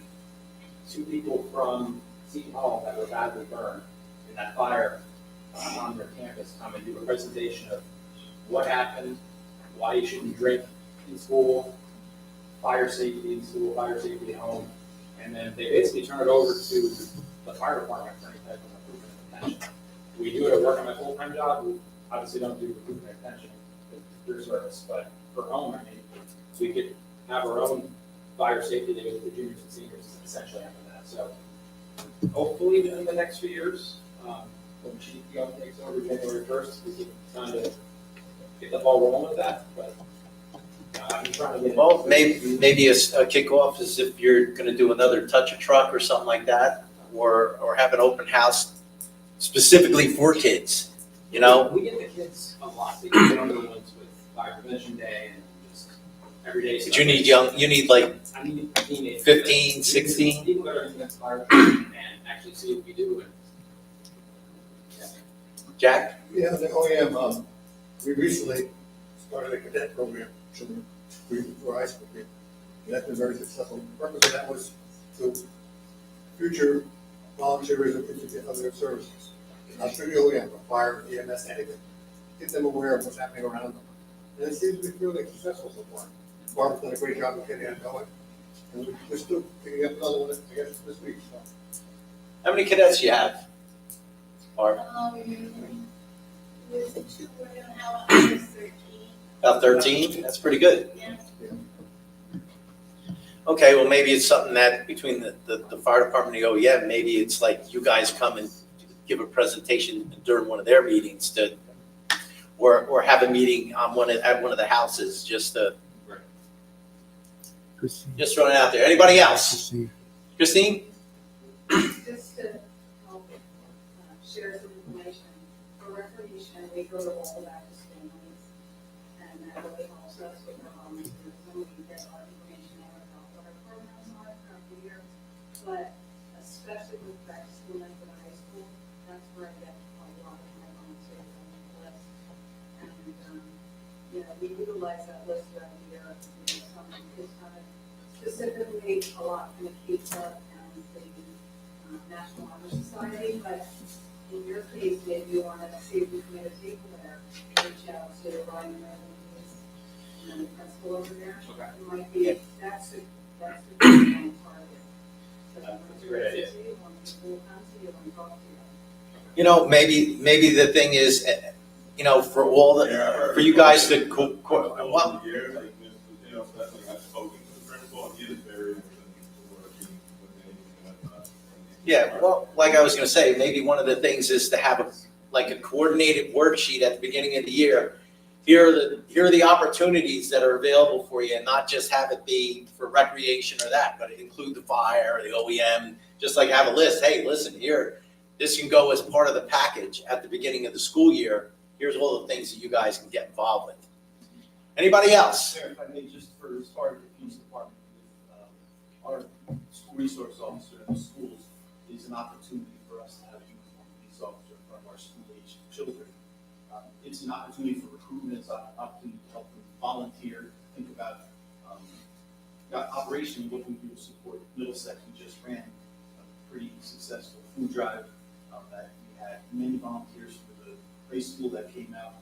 two people from Seton Hall that were badly burned in that fire on their campus come and do a presentation of what happened, why you shouldn't drink in school, fire safety in school, fire safety at home, and then they basically turn it over to the fire department for any type of recruitment and retention. We do it at work on my full-time job. We obviously don't do recruitment and retention through service, but for home, I mean, we could have our own fire safety day with the juniors and seniors essentially after that. So hopefully in the next few years, when Chief Young takes over January 1st, we can kind of get the ball rolling with that, but I'm trying to get. Well, maybe a kickoff is if you're gonna do another touch a truck or something like that, or have an open house specifically for kids, you know? We get the kids a lot, they get on the ones with fire prevention day and just everyday stuff. But you need like I need teenagers. 15, 16? People that are against fire and actually see what we do and. Jack? Yeah, the OEM, we recently started a cadet program, children, for high school kids. And that's been very successful. The purpose of that was to future volunteers into other services. Not through the OEM, but fire, EMS, anything. Get them aware of what's happening around them. And it seems to be really successful so far. Barbara's done a great job of getting that going. And we're still picking up another one, I guess, this week, so. How many cadets do you have? Barb? Was it 2 and how I was 13? About 13? That's pretty good. Yeah. Okay, well, maybe it's something that between the fire department and the OEM, maybe it's like you guys come and give a presentation during one of their meetings to, or have a meeting on at one of the houses, just to, just throwing it out there. Anybody else? Christine? Just to help share some information, for recreation, we go to all Baptist families, and that really helps us with our volunteers, and we get our information out about what our programs are throughout the year, but especially with back to school and for the high school, that's where I get a lot of my volunteers on the list. you know, we utilize that list around the year, you know, some is kind of specifically a lot from the Cape Cod and the National Honor Society, but in your case, maybe you want to see if you can get a table there, reach out to Ryan Evans, and the principal over there. Okay. It might be, that's the target. So That's a great idea. when people come to you and talk to you. You know, maybe the thing is, you know, for all the, for you guys to, well, Years, like, you know, that's like I've spoken to the principal, and he is very open to working with anything like that. yeah, well, like I was gonna say, maybe one of the things is to have a coordinated worksheet at the beginning of the year. Here are the opportunities that are available for you, and not just have it be for recreation or that, but include the fire, the OEM, just like have a list. Hey, listen, here, this can go as part of the package at the beginning of the school year. Here's all the things that you guys can get involved with. Anybody else? Mayor, if I may, just for as far as the police department, our school resource officer in the schools is an opportunity for us to have a uniformed police officer in front of our school-aged children. It's an opportunity for recruitment, it's an opportunity to help them volunteer, think about operationally what we do to support Middlesex. We just ran a pretty successful food drive that we had many volunteers for the grade school that came out,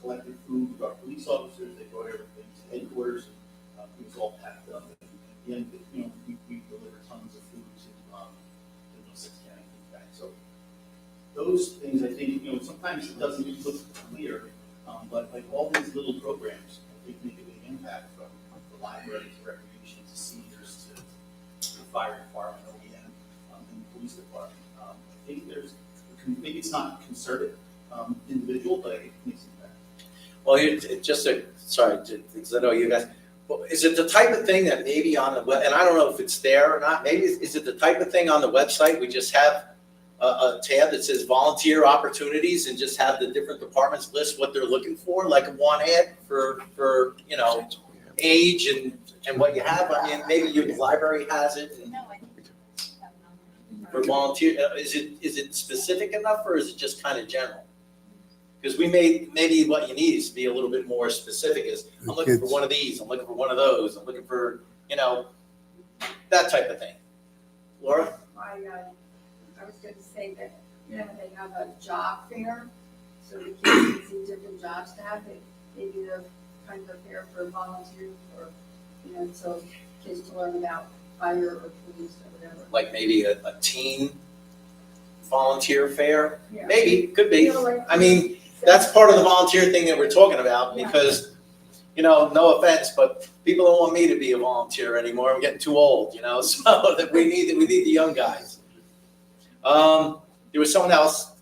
collected food with our police officers, they brought everything to headquarters, and it was all packed up. And at the end, you know, we delivered tons of food to the Middlesex County Food Bank. So those things, I think, you know, sometimes it doesn't look clear, but like all these little programs, I think make a big impact from the library to recreation to seniors to the fire department, OEM, and the police department. I think maybe it's not concerted, individual, but it makes impact. Well, because I know you guys, well, is it the type of thing that maybe on the web, and I don't know if it's there or not, maybe, is it the type of thing on the website, we just have a tab that says volunteer opportunities and just have the different departments list what they're looking for, like a one ad for, you know, age and what you have? I mean, maybe your library has it and No, I think for volunteer, is it specific enough or is it just kind of general? Because maybe what you need is to be a little bit more specific, is I'm looking for one of these, I'm looking for one of those, I'm looking for, you know, that type of thing. Laura? I was going to say that, you know, they have a job fair, so the kids can see different jobs to have. Maybe they're kind of a fair for volunteers or, you know, so kids to learn about fire or police or whatever. Like maybe a teen volunteer fair? Yeah. Maybe, could be. You know, like- I mean, that's part of the volunteer thing that we're talking about, because, you know, no offense, but people don't want me to be a volunteer anymore. I'm getting too old, you know, so that we need the young guys. There was someone else.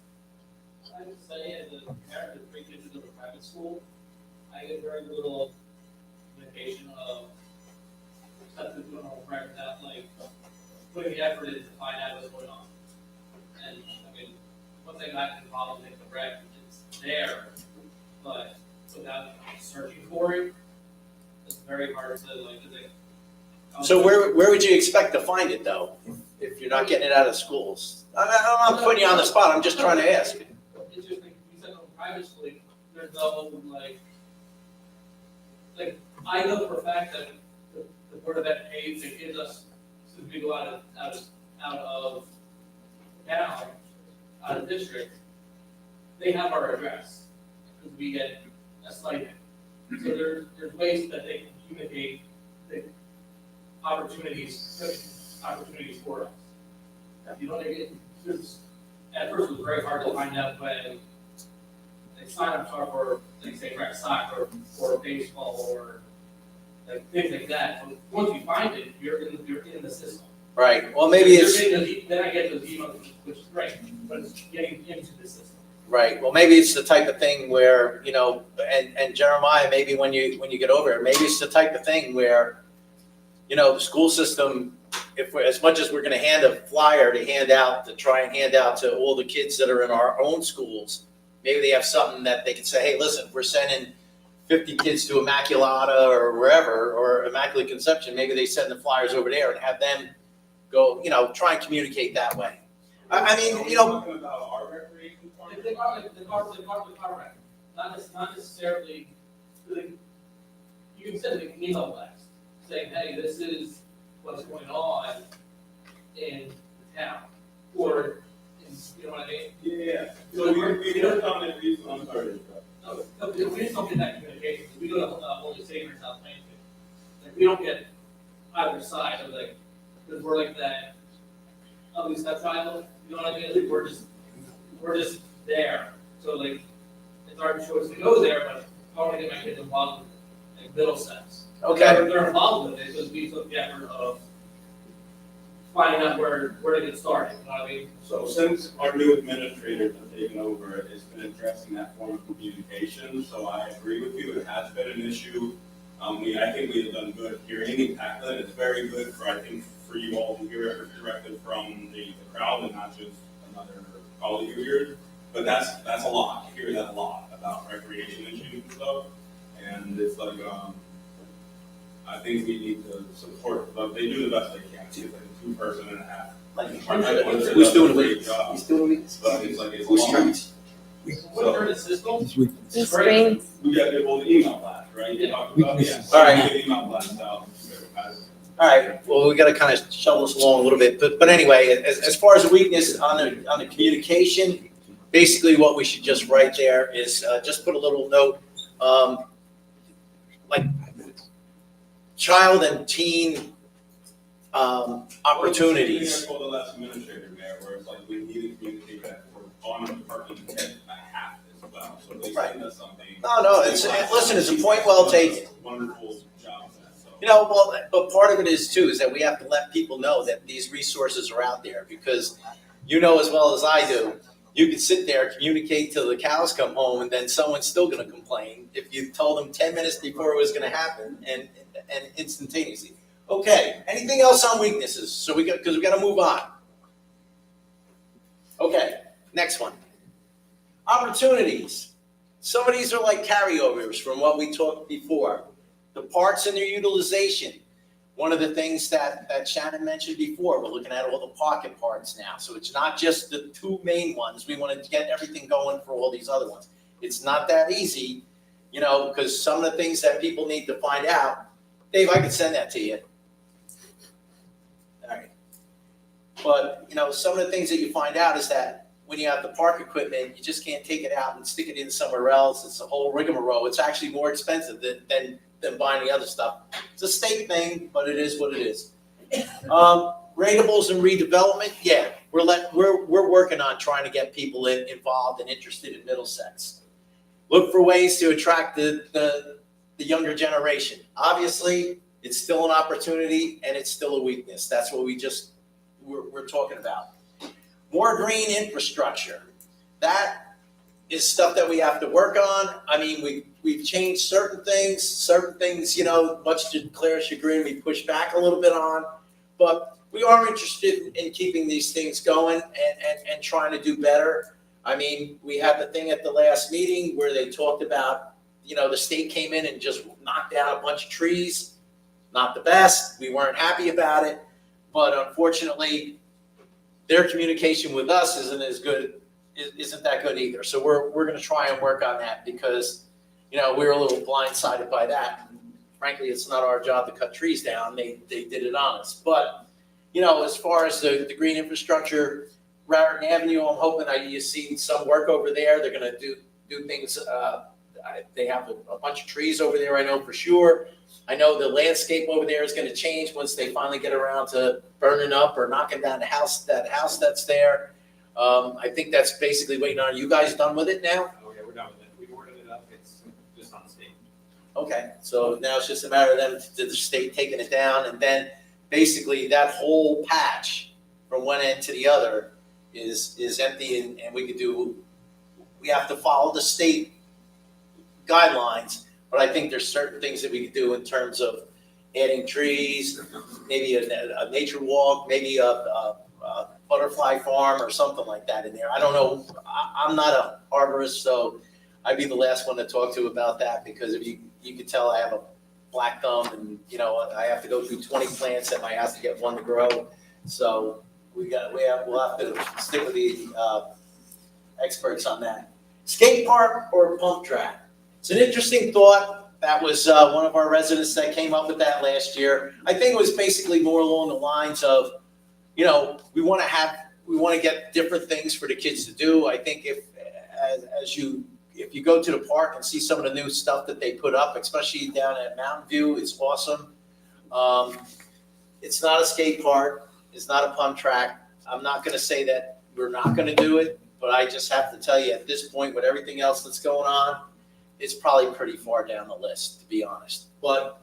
I would say, as a parent of 3 kids in a private school, I get very little indication of stuff that's going on right now, like putting the effort in to find out what's going on. And I mean, once I got involved in the rec, it's there, but without searching for it, it's very hard to like. So where would you expect to find it though, if you're not getting it out of schools? I'm not putting you on the spot. I'm just trying to ask. It's just like you said, on private school, there's no like I know for a fact that the Board of Ed pays to kids us since we go out of town, out of district. They have our address because we get a stipend. So there's ways that they can communicate the opportunities for us. You know, at first it was very hard to find out when they sign up for, like, say, rec soccer or baseball or like things like that. So once you find it, you're in the system. Right. Well, maybe it's Then I get those emails, which is great, but it's getting into the system. right. Well, maybe it's the type of thing where, you know, and Jeremiah, maybe when you get over it, maybe it's the type of thing where, you know, the school system, as much as we're going to hand a flyer to try and hand out to all the kids that are in our own schools, maybe they have something that they can say, hey, listen, if we're sending 50 kids to Immaculata or wherever, or Immaculate Conception, maybe they send the flyers over there and have them go, you know, try and communicate that way. I mean, you know. Talking about our recreation part? The car rec, not necessarily You can send an email blast saying, hey, this is what's going on in the town, or, you know what I mean? Yeah, so we don't comment, I'm sorry to interrupt. No, we just don't get that communication, we go to, Holy Savior in South Plainfield. Like, we don't get either side of like, because we're like that ugly stepchild, you know what I mean? Like, we're just there, so like, it's our choice to go there, but I want to get my kids involved in like Middlesex. Okay. They're involved with it, because we took the effort of finding out where to get started, you know what I mean? So since our new administrators have taken over, it's been addressing that form of communication, so I agree with you, it has been an issue. I think we have done good hearing and tackling it. It's very good for, I think, for you all to hear it directly from the crowd and not just another colleague of yours. But that's a lot, I hear that a lot about recreation issues and stuff. And it's like, I think we need to support, but they do the best they can. It's like a 2.5 person. Who's doing a it? great job. He's doing it. But it's like, it's a Who's lot. trying? What are the systems? This spring, We got the old email blast, right? You talked about, yeah. All right. Email blast out. All right, well, we gotta kind of shuttle this along a little bit, but anyway, as far as the weakness on the communication, basically what we should just write there is, just put a little note, like child and teen, opportunities. I told the last administrator there, where it's like, we need to communicate that we're on the department head a half as well, so if they send us something. No, listen, it's a point well taken. Wonderful job, so. You know, well, but part of it is too, is that we have to let people know that these resources are out there, because you know as well as I do, you can sit there, communicate till the cows come home, and then someone's still gonna complain if you told them 10 minutes before it was gonna happen, and instantaneously. Okay, anything else on weaknesses? So because we gotta move on. Okay, next one. Opportunities. Some of these are like carryovers from what we talked before. The parts and their utilization. One of the things that Shannon mentioned before, we're looking at all the pocket parts now. So it's not just the two main ones. We want to get everything going for all these other ones. It's not that easy, you know, because some of the things that people need to find out. Dave, I can send that to you. All right. But, you know, some of the things that you find out is that when you have the park equipment, you just can't take it out and stick it in somewhere else. It's a whole rigmarole. It's actually more expensive than buying the other stuff. It's a state thing, but it is what it is. Ratables and redevelopment, yeah, we're working on trying to get people involved and interested in Middlesex. Look for ways to attract the younger generation. Obviously, it's still an opportunity and it's still a weakness. That's what we're talking about. More green infrastructure. That is stuff that we have to work on. I mean, we've changed certain things, you know, much to Claire's chagrin, we pushed back a little bit on, but we are interested in keeping these things going and trying to do better. I mean, we had the thing at the last meeting where they talked about, you know, the state came in and just knocked down a bunch of trees. Not the best. We weren't happy about it, but unfortunately, their communication with us isn't that good either. So we're going to try and work on that because, you know, we were a little blindsided by that. Frankly, it's not our job to cut trees down. They did it on us. But, you know, as far as the green infrastructure, Raritan Avenue, I'm hoping you've seen some work over there. They're going to do things. They have a bunch of trees over there, I know for sure. I know the landscape over there is going to change once they finally get around to burning up or knocking down that house that's there. I think that's basically waiting on. You guys done with it now? Oh, yeah, we're done with it. We ordered it up, it's just on the state. Okay, so now it's just a matter of them, the state taking it down, and then basically that whole patch from one end to the other is empty, and we have to follow the state guidelines. But I think there's certain things that we could do in terms of adding trees, maybe a nature walk, maybe a butterfly farm or something like that in there. I don't know. I'm not an arborist, so I'd be the last one to talk to about that, because if you could tell I have a black thumb, and you know I have to go through 20 plants at my house to get one to grow. So we'll have to stick with the experts on that. Skate park or pump track? It's an interesting thought. That was one of our residents that came up with that last year. I think it was basically more along the lines of, we want to get different things for the kids to do. I think if you go to the park and see some of the new stuff that they put up, especially down at Mountain View, it's awesome. It's not a skate park. It's not a pump track. I'm not going to say that we're not going to do it, but I just have to tell you at this point, with everything else that's going on, it's probably pretty far down the list, to be honest. But,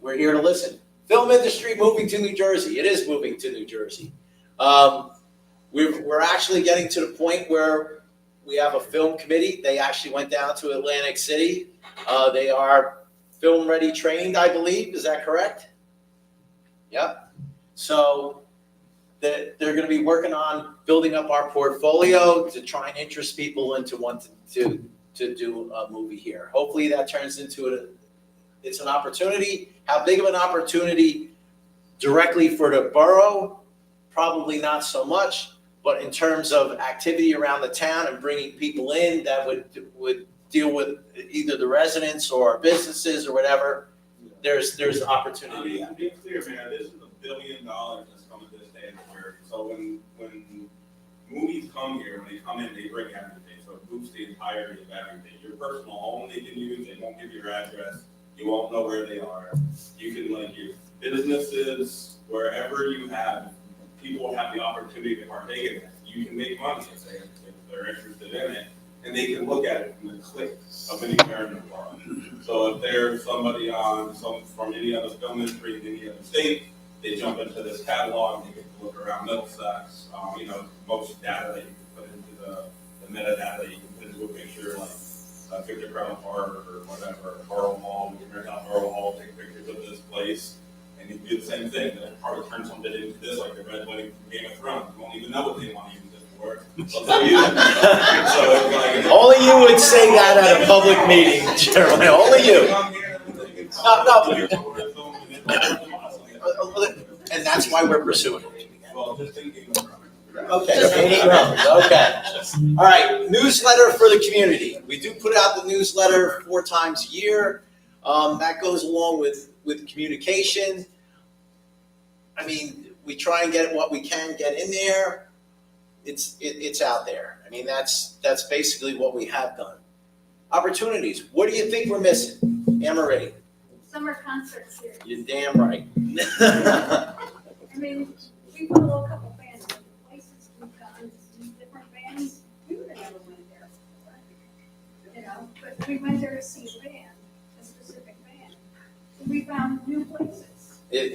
we're here to listen. Film industry moving to New Jersey. It is moving to New Jersey. We're actually getting to the point where we have a film committee. They actually went down to Atlantic City. They are film ready trained, I believe. Is that correct? Yep. So they're going to be working on building up our portfolio to try and interest people into wanting to do a movie here. Hopefully that turns into it's an opportunity. How big of an opportunity directly for the borough? Probably not so much, but in terms of activity around the town and bringing people in that would deal with either the residents or businesses or whatever, there's opportunity. To be clear, man, this is $1 billion that's coming to this day in Jersey. So when movies come here, when they come in, they bring everything. So it boosts the entirety of everything. Your personal home they can use, they won't give you your address, you won't know where they are. You can link your businesses, wherever you have, people have the opportunity to partake in it. You can make money if they're interested in it, and they can look at it from the click of anywhere in the world. So if there's somebody from any other film industry in any other state, they jump into this catalog, they get to look around Middlesex, most data that you can put into the metadata that you can put into a picture, like Victor Crown Park or whatever, Borough Hall, you can rent out Borough Hall, take pictures of this place, and you do the same thing. They'll probably turn something into this, like the Red Wedding from Game of Thrones. You won't even know what they want to use it for. So they'll use it. So it's like, Only you would say that at a public meeting, Jeremy. Only you. And that's why we're pursuing it. well, just thinking. Okay. All right, newsletter for the community. We do put out the newsletter 4 times a year. That goes along with communication. I mean, we try and get what we can get in there. It's out there. I mean, that's basically what we have done. Opportunities. What do you think we're missing? Anne-Marie. Summer concert series. You're damn right. I mean, we follow a couple bands, but the places we've gone to see different bands, we would have never went there before. But we went there to see a band, a specific band. So we found new places. It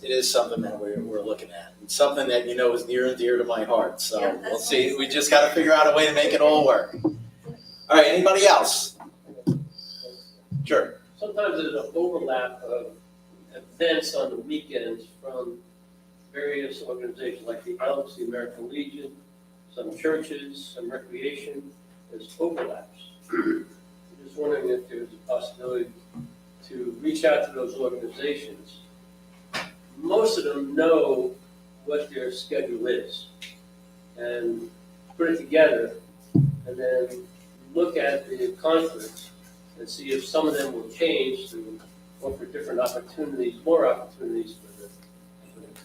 is something that we're looking at. It's something that is near and dear to my heart. So Yeah, that's we'll see. awesome. We just got to figure out a way to make it all work. All right. Anybody else? Sure. Sometimes there's an overlap of events on the weekends from various organizations like the Elks, the American Legion, some churches, some recreation. There's overlaps. I'm just wondering if there's a possibility to reach out to those organizations. Most of them know what their schedule is and put it together and then look at the conflicts and see if some of them will change to offer different opportunities, more opportunities for the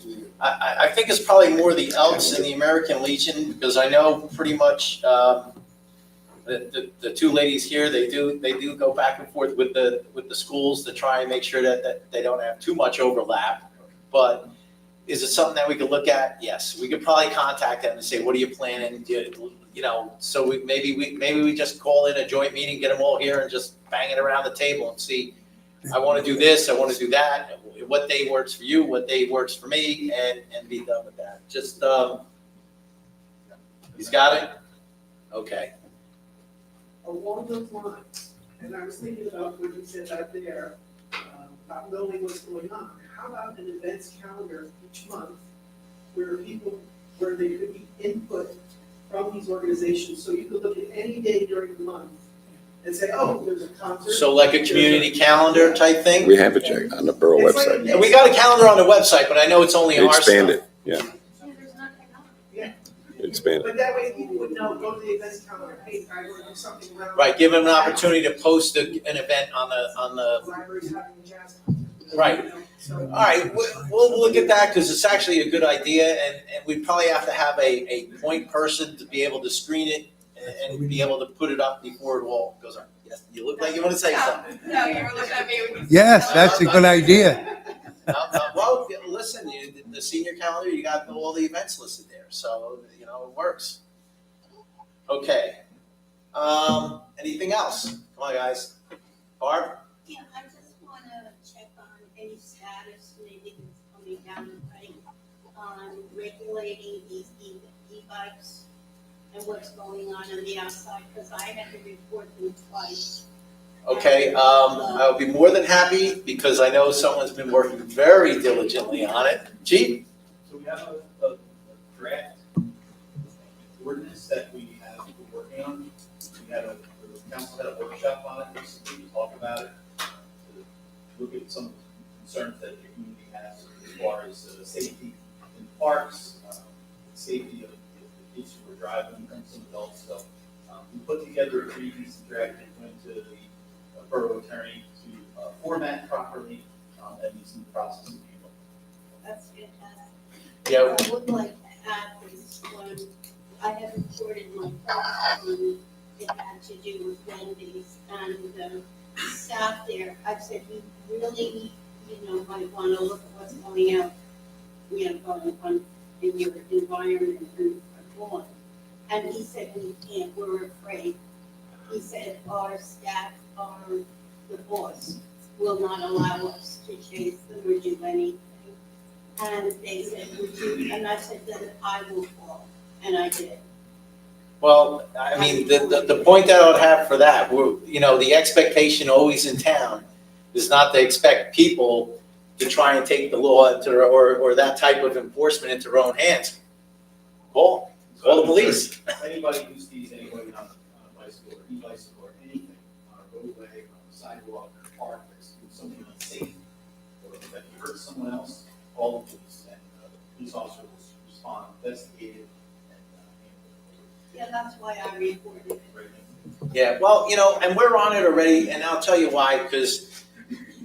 community. I think it's probably more the Elks and the American Legion because I know pretty much the 2 ladies here. They do go back and forth with the schools to try and make sure that they don't have too much overlap. But is it something that we could look at? Yes, we could probably contact them and say, what are you planning? So maybe we just call in a joint meeting, get them all here, and just bang it around the table and see. I want to do this. I want to do that. What day works for you? What day works for me? And be done with that. Just he's got it. Okay. Along those lines, and I was thinking about what you said out there, about knowing what's going on. How about an events calendar each month where there could be input from these organizations, so you could look at any day during the month and say, oh, there's a concert. So like a community calendar type thing? We have it, Jack, on the borough It's like- website. Yeah, we got a calendar on the website, but I know it's only They our stuff. expand it, yeah. There's nothing on. Yeah. expand it. But that way people would know, go to the events calendar, hey, I want to do something around. Right, give them an opportunity to post an event on the, Libraries having a jazz concert. Right. You know, so. all right, we'll look at that, because it's actually a good idea, and we probably have to have a point person to be able to screen it and be able to put it up before it all goes on. Yes, you look like you want to say something. No, you were looking at me with. Yes, that's a good idea. Well, listen, the senior calendar, you got all the events listed there, so, it works. Okay. Anything else? Come on, guys. Barb? Yeah, I just wanna check on any status, maybe that's coming down the pike, on regulating these e-bikes and what's going on the outside, because I had to report them twice. Okay, I'll be more than happy, because I know someone's been working very diligently on it. Chief? So we have a draft ordinance that we have been working on. We had the council had a workshop on it recently to talk about it, to look at some of the concerns that the community has as far as safety in parks, safety of the kids who are driving, and some adults. So we put together a pretty decent draft that went to the borough attorney to format properly, and it's in the process of being looked at. That's fantastic. Yeah. I would like to add this one, I have reported my problem, it had to do with Wendy's and the staff there. I've said, you really, might want to look at what's going out, going on in your environment and on. And he said, we can't, we're afraid. He said, our staff, the boss, will not allow us to chase them or do anything. And they said, would you, and I said, then I will call, and I did. Well, I mean, the point that I would have for that, the expectation always in town is not to expect people to try and take the law into, or that type of enforcement into their own hands. Call the police. Anybody who sees anybody on a bicycle or e-bicycle or anything on a roadway, on a sidewalk, or park, that's doing something unsafe, or that hurts someone else, call the police, and the police officer will respond, investigate it, and Yeah, that's why I reported it. Yeah, well, and we're on it already, and I'll tell you why, because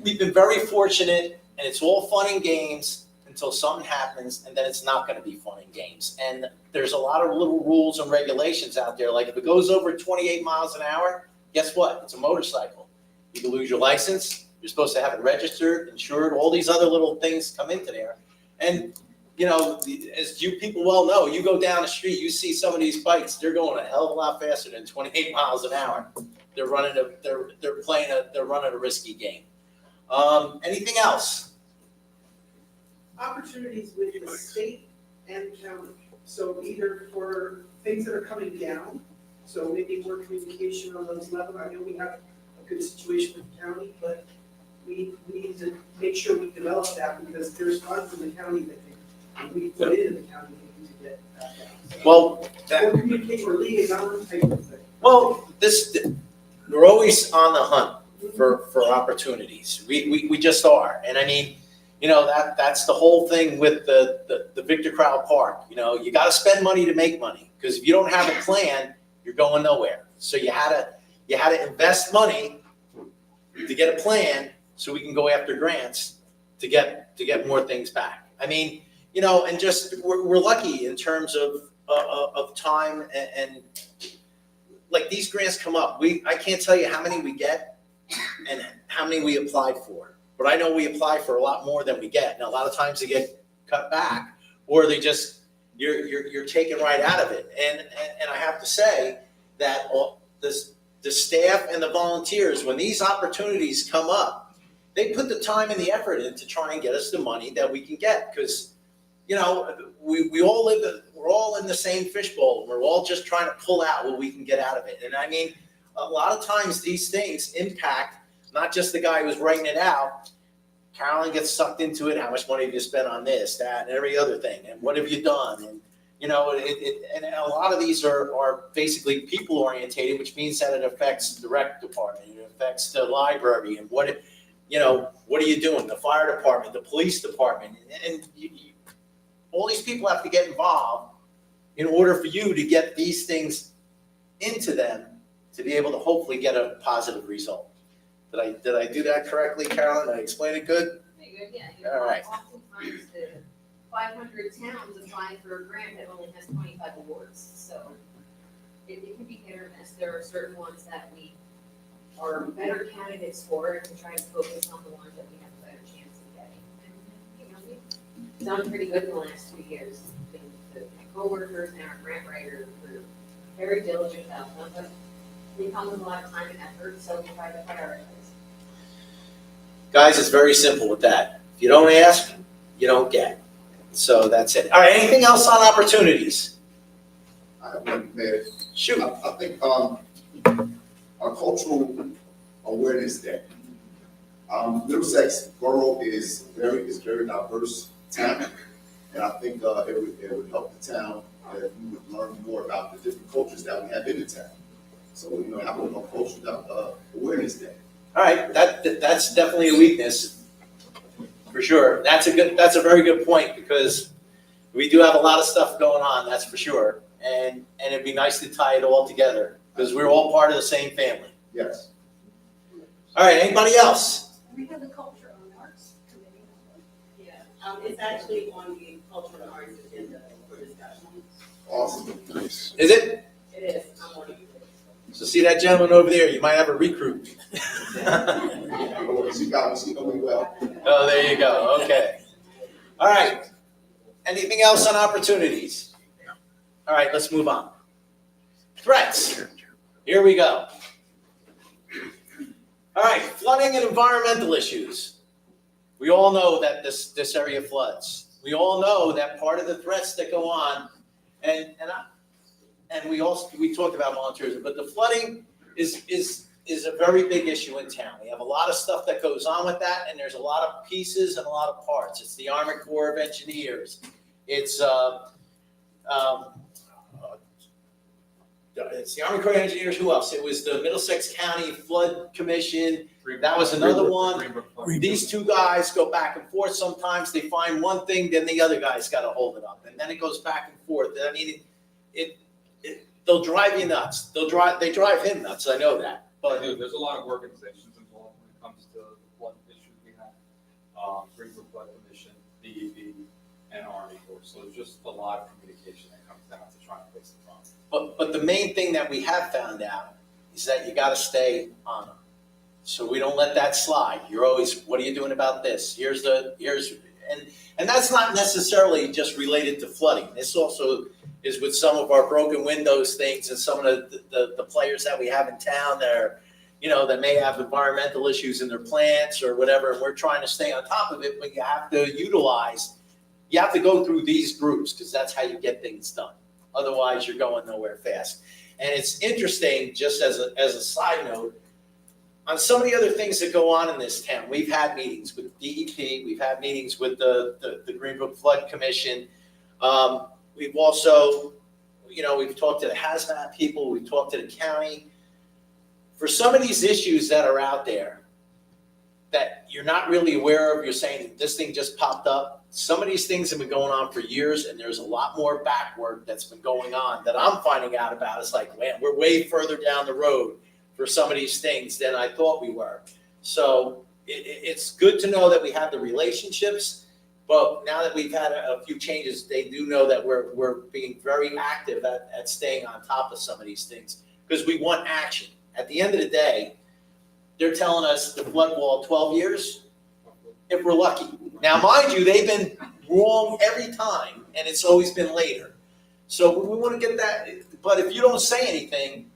we've been very fortunate, and it's all fun and games until something happens, and then it's not going to be fun and games. And there's a lot of little rules and regulations out there, like if it goes over 28 miles an hour, guess what? It's a motorcycle. You can lose your license, you're supposed to have it registered, insured, all these other little things come into there. And as you people well know, you go down the street, you see some of these bikes, they're going a hell of a lot faster than 28 miles an hour. They're running a risky game. Anything else? Opportunities with the state and county. So either for things that are coming down, so maybe more communication on those levels. I know we have a good situation with the county, but we need to make sure we develop that, because there's funds in the county that we put into the county that need to get that down. Well, Or communicate or liaison type of thing. Well, we're always on the hunt for opportunities. We just are. And I mean, that's the whole thing with the Victor Crowell Park. You got to spend money to make money, because if you don't have a plan, you're going nowhere. So you had to invest money to get a plan, so we can go after grants to get more things back. I mean, and just we're lucky in terms of time and like these grants come up. I can't tell you how many we get and how many we applied for, but I know we apply for a lot more than we get, and a lot of times they get cut back, or they just you're taken right out of it. And I have to say that the staff and the volunteers, when these opportunities come up, they put the time and the effort in to try and get us the money that we can get, because we all we're all in the same fishbowl, and we're all just trying to pull out what we can get out of it. And I mean, a lot of times these things impact not just the guy who's writing it out. Carolyn gets sucked into it. How much money have you spent on this, that, and every other thing? And what have you done? And and a lot of these are basically people orientated, which means that it affects the rec department, it affects the library, and what are you doing? The fire department, the police department, and all these people have to get involved in order for you to get these things into them to be able to hopefully get a positive result. Did I do that correctly, Carolyn? Did I explain it good? Very good, yeah. All right. Oftentimes the 500 towns applying for a grant that only has 25 awards, so it can be hit or miss. There are certain ones that we are better candidates for and try to focus on the ones that we have a better chance of getting. And, you know, we've done pretty good in the last 2 years. The coworkers and our grant writer were very diligent about them, but they come with a lot of time and effort, so we try to prioritize. Guys, it's very simple with that. If you don't ask, you don't get. So that's it. All right, anything else on opportunities? I have one, Mayor. Shoot. I think, our cultural awareness day. Middlesex Borough is very diverse town, and I think, it would help the town if we would learn more about the different cultures that we have in the town. So, you know, have a cultural, awareness day. All right, that's definitely a weakness, for sure. That's a very good point, because we do have a lot of stuff going on, that's for sure. And it'd be nice to tie it all together, because we're all part of the same family. Yes. All right, anybody else? We have the Culture and Arts Committee. Yeah, it's actually on the Culture and Arts agenda for discussion. Awesome. Nice. Is it? It is, I'm on it. So see that gentleman over there, you might have a recruit. She know me well. Oh, there you go, okay. All right, anything else on opportunities? All right, let's move on. Threats, here we go. All right, flooding and environmental issues. We all know that this area floods. We all know that part of the threats that go on, and we talked about volunteerism, but the flooding is a very big issue in town. We have a lot of stuff that goes on with that, and there's a lot of pieces and a lot of parts. It's the Army Corps of Engineers. It's the Army Corps of Engineers. Who else? It was the Middlesex County Flood Commission. That was another one. These two guys go back and forth. Sometimes they find one thing, then the other guy's got to hold it up, and then it goes back and forth. I mean, they'll drive you nuts. They drive him nuts. I know that. But There's a lot of organizations involved when it comes to the flood issues we have. Greenwood Flood Commission, DEP, and Army Corps. So there's just a lot of communication that comes down to trying to fix the problem. But the main thing that we have found out is that you got to stay on them. So we don't let that slide. You're always, what are you doing about this? And that's not necessarily just related to flooding. This also is with some of our broken windows things and some of the players that we have in town that are, that may have environmental issues in their plants or whatever. And we're trying to stay on top of it, but you have to go through these groups, because that's how you get things done. Otherwise, you're going nowhere fast. And it's interesting, just as a side note, on some of the other things that go on in this town, we've had meetings with DEP, we've had meetings with the Greenbrook Flood Commission. We've also, we've talked to the hazmat people, we've talked to the county. For some of these issues that are out there that you're not really aware of, you're saying this thing just popped up. Some of these things have been going on for years, and there's a lot more back work that's been going on that I'm finding out about. It's like, man, we're way further down the road for some of these things than I thought we were. So it's good to know that we have the relationships, but now that we've had a few changes, they do know that we're being very active at staying on top of some of these things, because we want action. At the end of the day, they're telling us the flood wall 12 years, if we're lucky. Now, mind you, they've been wrong every time, and it's always been later. So we want to get that, but if you don't say anything,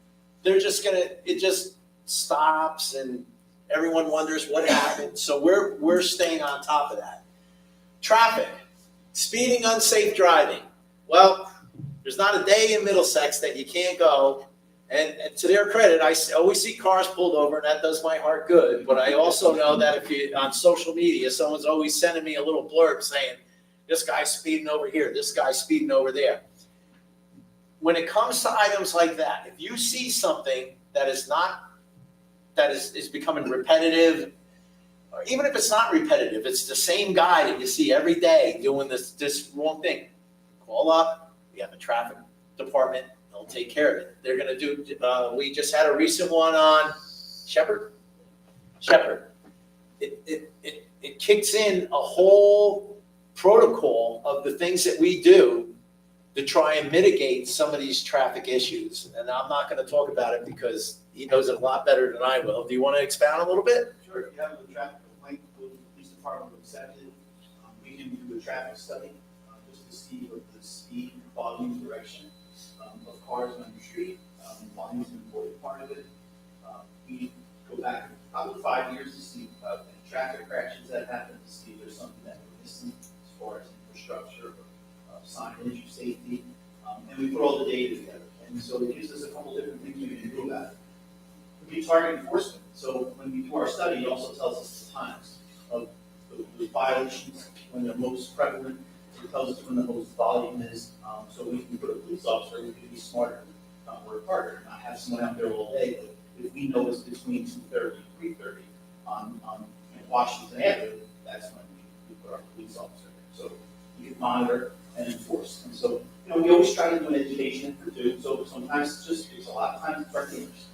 it just stops and everyone wonders what happened. So we're staying on top of that. Traffic, speeding, unsafe driving. Well, there's not a day in Middlesex that you can't go. And to their credit, I always see cars pulled over, and that does my heart good. But I also know that if you on social media, someone's always sending me a little blurb saying, this guy's speeding over here, this guy's speeding over there. When it comes to items like that, if you see something that is becoming repetitive, or even if it's not repetitive, it's the same guy that you see every day doing this wrong thing, call up. We have a traffic department, they'll take care of it. They're gonna do, we just had a recent one on Shepherd. It kicks in a whole protocol of the things that we do to try and mitigate some of these traffic issues. And I'm not gonna talk about it because he knows it a lot better than I will. Do you wanna expound a little bit? Sure, if you have a traffic complaint, the police department will accept it. We can do a traffic study, just to see what the speed, volume, direction, of cars on the street. Volume is an important part of it. We go back probably 5 years to see, any traffic crashes that happen, to see if there's something that we're missing as far as infrastructure, signage, safety, and we put all the data together. And so it gives us a couple different things we can do about it. We target enforcement. So when we do our study, it also tells us the times of the violations, when they're most prevalent. It tells us when the most volume is. So we can put a police officer, we can be smarter, work harder, not have someone out there all day. But if we know it's between 2:30 and 3:30 on Washington Avenue, that's when we put our police officer there. So we can monitor and enforce. And so, we always try to do an education for two. So sometimes it's a lot of times it's our teamers.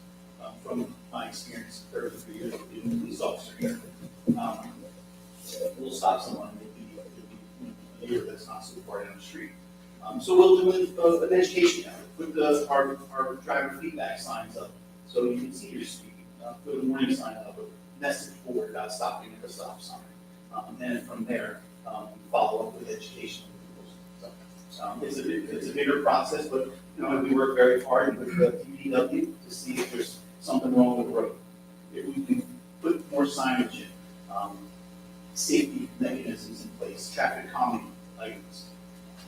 From my experience, 33 years of being a police officer here, we'll stop someone, it'll be a year that's not so far down the street. So we'll do an education effort, put our driver feedback signs up, so you can see your speed, put a warning sign up, a message board about stopping at a stop sign. And from there, follow up with education. So, it's a bigger process, but, we work very hard with the DPW to see if there's something wrong with the road. If we can put more signage in, safety mechanisms in place, traffic calming items,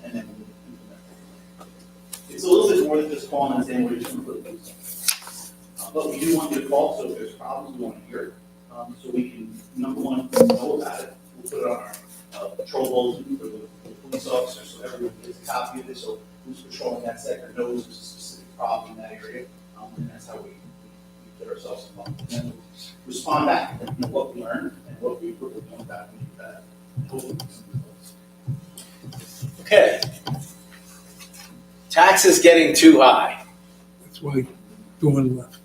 and then we'll implement it. It's a little bit more than just calling and saying we're just going to put things on. But we do want you to call, so if there's problems, we want to hear it. So we can, number one, know about it. We'll put it on our patrol bulletin for the police officer, so everyone gets a copy of it, so who's patrolling that sector knows there's a specific problem in that area. And that's how we put ourselves involved. And then we'll respond back to what we learned and what we're doing about that. Hopefully some results. Okay. Taxes getting too high. That's why Dawn left.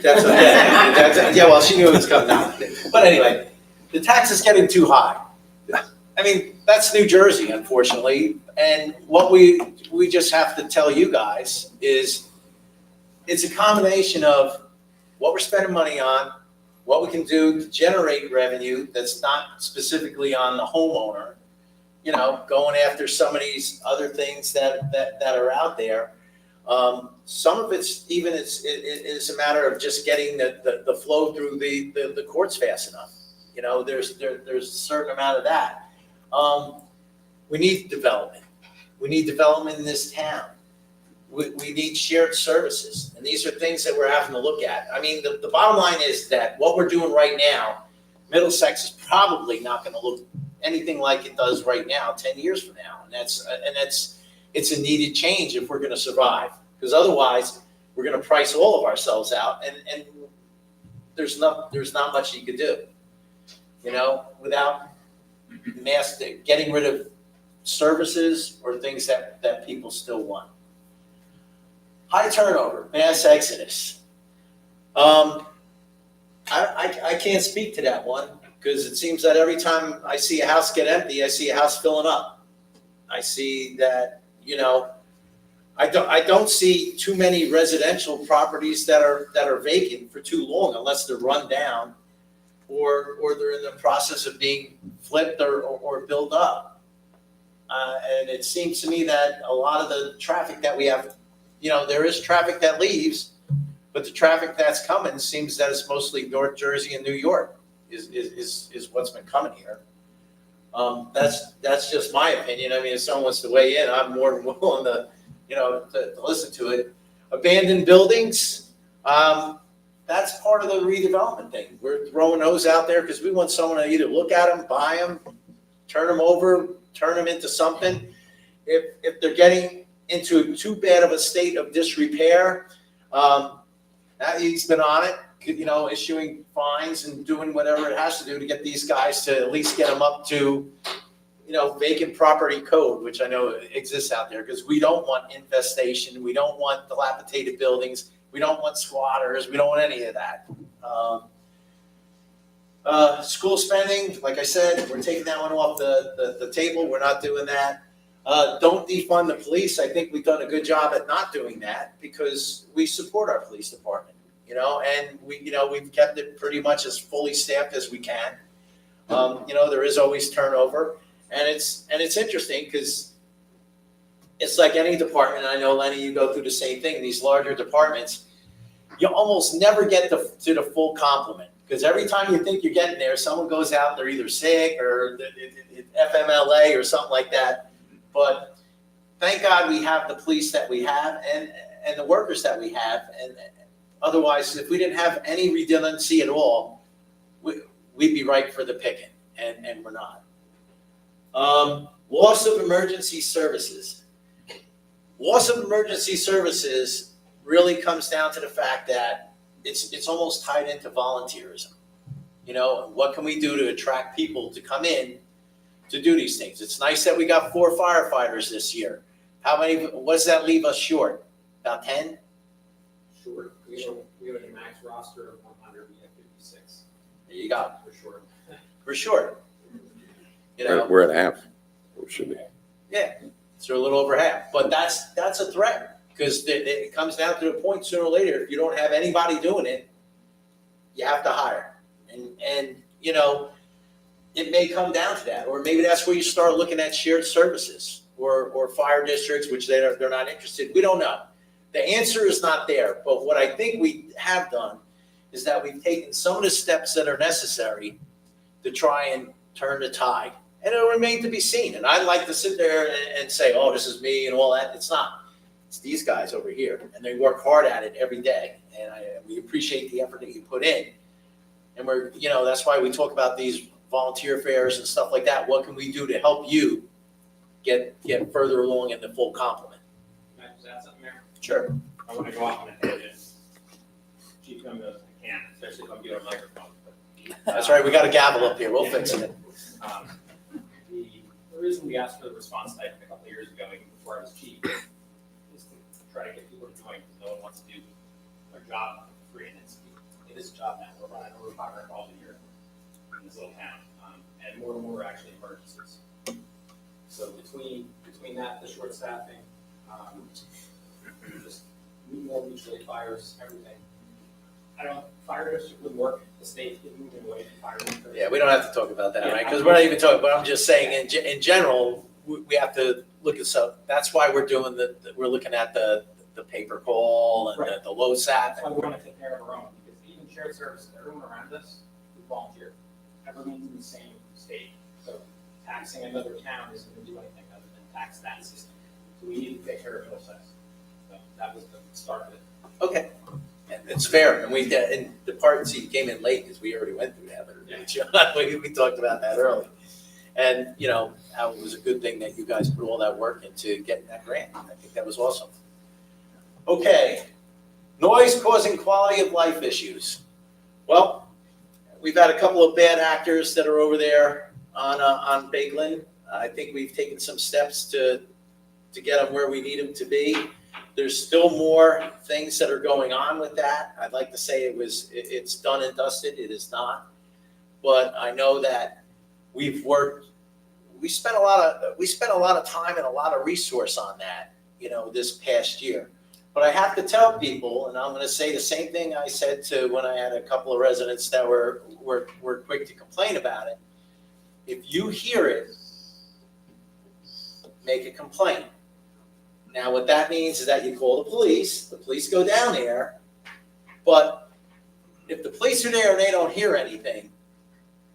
That's, yeah, well, she knew it was coming out. But anyway, the tax is getting too high. I mean, that's New Jersey, unfortunately. And what we just have to tell you guys is it's a combination of what we're spending money on, what we can do to generate revenue that's not specifically on the homeowner, going after some of these other things that are out there. Some of it's even it's a matter of just getting the flow through the courts fast enough. There's a certain amount of that. We need development. We need development in this town. We need shared services, and these are things that we're having to look at. I mean, the bottom line is that what we're doing right now, Middlesex is probably not going to look anything like it does right now 10 years from now, and it's a needed change if we're going to survive, because otherwise we're going to price all of ourselves out, and there's not much you could do, without getting rid of services or things that people still want. High turnover, mass exodus. I can't speak to that one because it seems that every time I see a house get empty, I see a house filling up. I see that, I don't see too many residential properties that are vacant for too long unless they're run down or they're in the process of being flipped or built up. And it seems to me that a lot of the traffic that we have, there is traffic that leaves, but the traffic that's coming seems that it's mostly North Jersey and New York is what's been coming here. That's just my opinion. I mean, if someone wants to weigh in, I'm more than willing to listen to it. Abandoned buildings, that's part of the redevelopment thing. We're throwing those out there because we want someone to either look at them, buy them, turn them over, turn them into something. If they're getting into too bad of a state of disrepair, he's been on it, issuing fines and doing whatever it has to do to get these guys to at least get them up to, vacant property code, which I know exists out there, because we don't want infestation, we don't want dilapidated buildings, we don't want squatters, we don't want any of that. School spending, like I said, we're taking that one off the table, we're not doing that. Don't defund the police, I think we've done a good job at not doing that, because we support our police department, and we've kept it pretty much as fully staffed as we can. There is always turnover, and it's interesting, because it's like any department, and I know, Lenny, you go through the same thing, these larger departments, you almost never get to the full complement, because every time you think you're getting there, someone goes out, they're either sick or FMLA or something like that. But thank God we have the police that we have and the workers that we have. And otherwise, if we didn't have any redundancy at all, we'd be ripe for the picking, and we're not. Loss of emergency services. Loss of emergency services really comes down to the fact that it's almost tied into volunteerism. What can we do to attract people to come in to do these things? It's nice that we got 4 firefighters this year. What does that leave us short? About 10? Sure, we have a max roster of 100, we have 56. There you go. For sure. For sure. We're at half. We should be. Yeah, so a little over half. But that's a threat, because it comes down to the point sooner or later, if you don't have anybody doing it, you have to hire. And it may come down to that, or maybe that's where you start looking at shared services or fire districts, which they're not interested. We don't know. The answer is not there. But what I think we have done is that we've taken some of the steps that are necessary to try and turn the tide. And it'll remain to be seen. And I'd like to sit there and say, oh, this is me and all that. It's not. It's these guys over here. And they work hard at it every day. And we appreciate the effort that you put in. And that's why we talk about these volunteer fairs and stuff like that. What can we do to help you get further along in the full complement? Can I just add something there? Sure. I want to go off on a tangent. Chief Gum goes, I can't, especially if I'm getting a microphone. That's right. We got a gavel up here. We'll fix it. The reason we asked for the response type a couple of years ago, even before I was chief, is to try to get people to join, because no one wants to do their job for free. And it is a job now. We're running over 500 calls a year in this little town, and more are actually emergencies. So between that, the short staffing, just more mutual aid fires, everything. Fire district would work. The state is moving away from fire district. Yeah, we don't have to talk about that, right? Because we're not even talking, but I'm just saying in general, we have to look at stuff. That's why we're doing we're looking at the paper call and Right. the LoSAP. That's why we want to take care of our own, because even shared services, everyone around us is volunteer. Everyone's in the same state. So taxing another town isn't going to do anything other than tax that system. So we need to take care of Middlesex. So that was the start of it. Okay. It's fair. And the part you came in late because we already went through that. We talked about that early. And, how it was a good thing that you guys put all that work into getting that grant. I think that was awesome. Okay. Noise causing quality of life issues. Well, we've had a couple of bad actors that are over there on Bakeland. I think we've taken some steps to get them where we need them to be. There's still more things that are going on with that. I'd like to say it's done and dusted. It is not. But I know that we spent a lot of time and a lot of resource on that, this past year. But I have to tell people, and I'm going to say the same thing I said to when I had a couple of residents that were quick to complain about it. If you hear it, make a complaint. Now, what that means is that you call the police go down there, but if the police are there and they don't hear anything,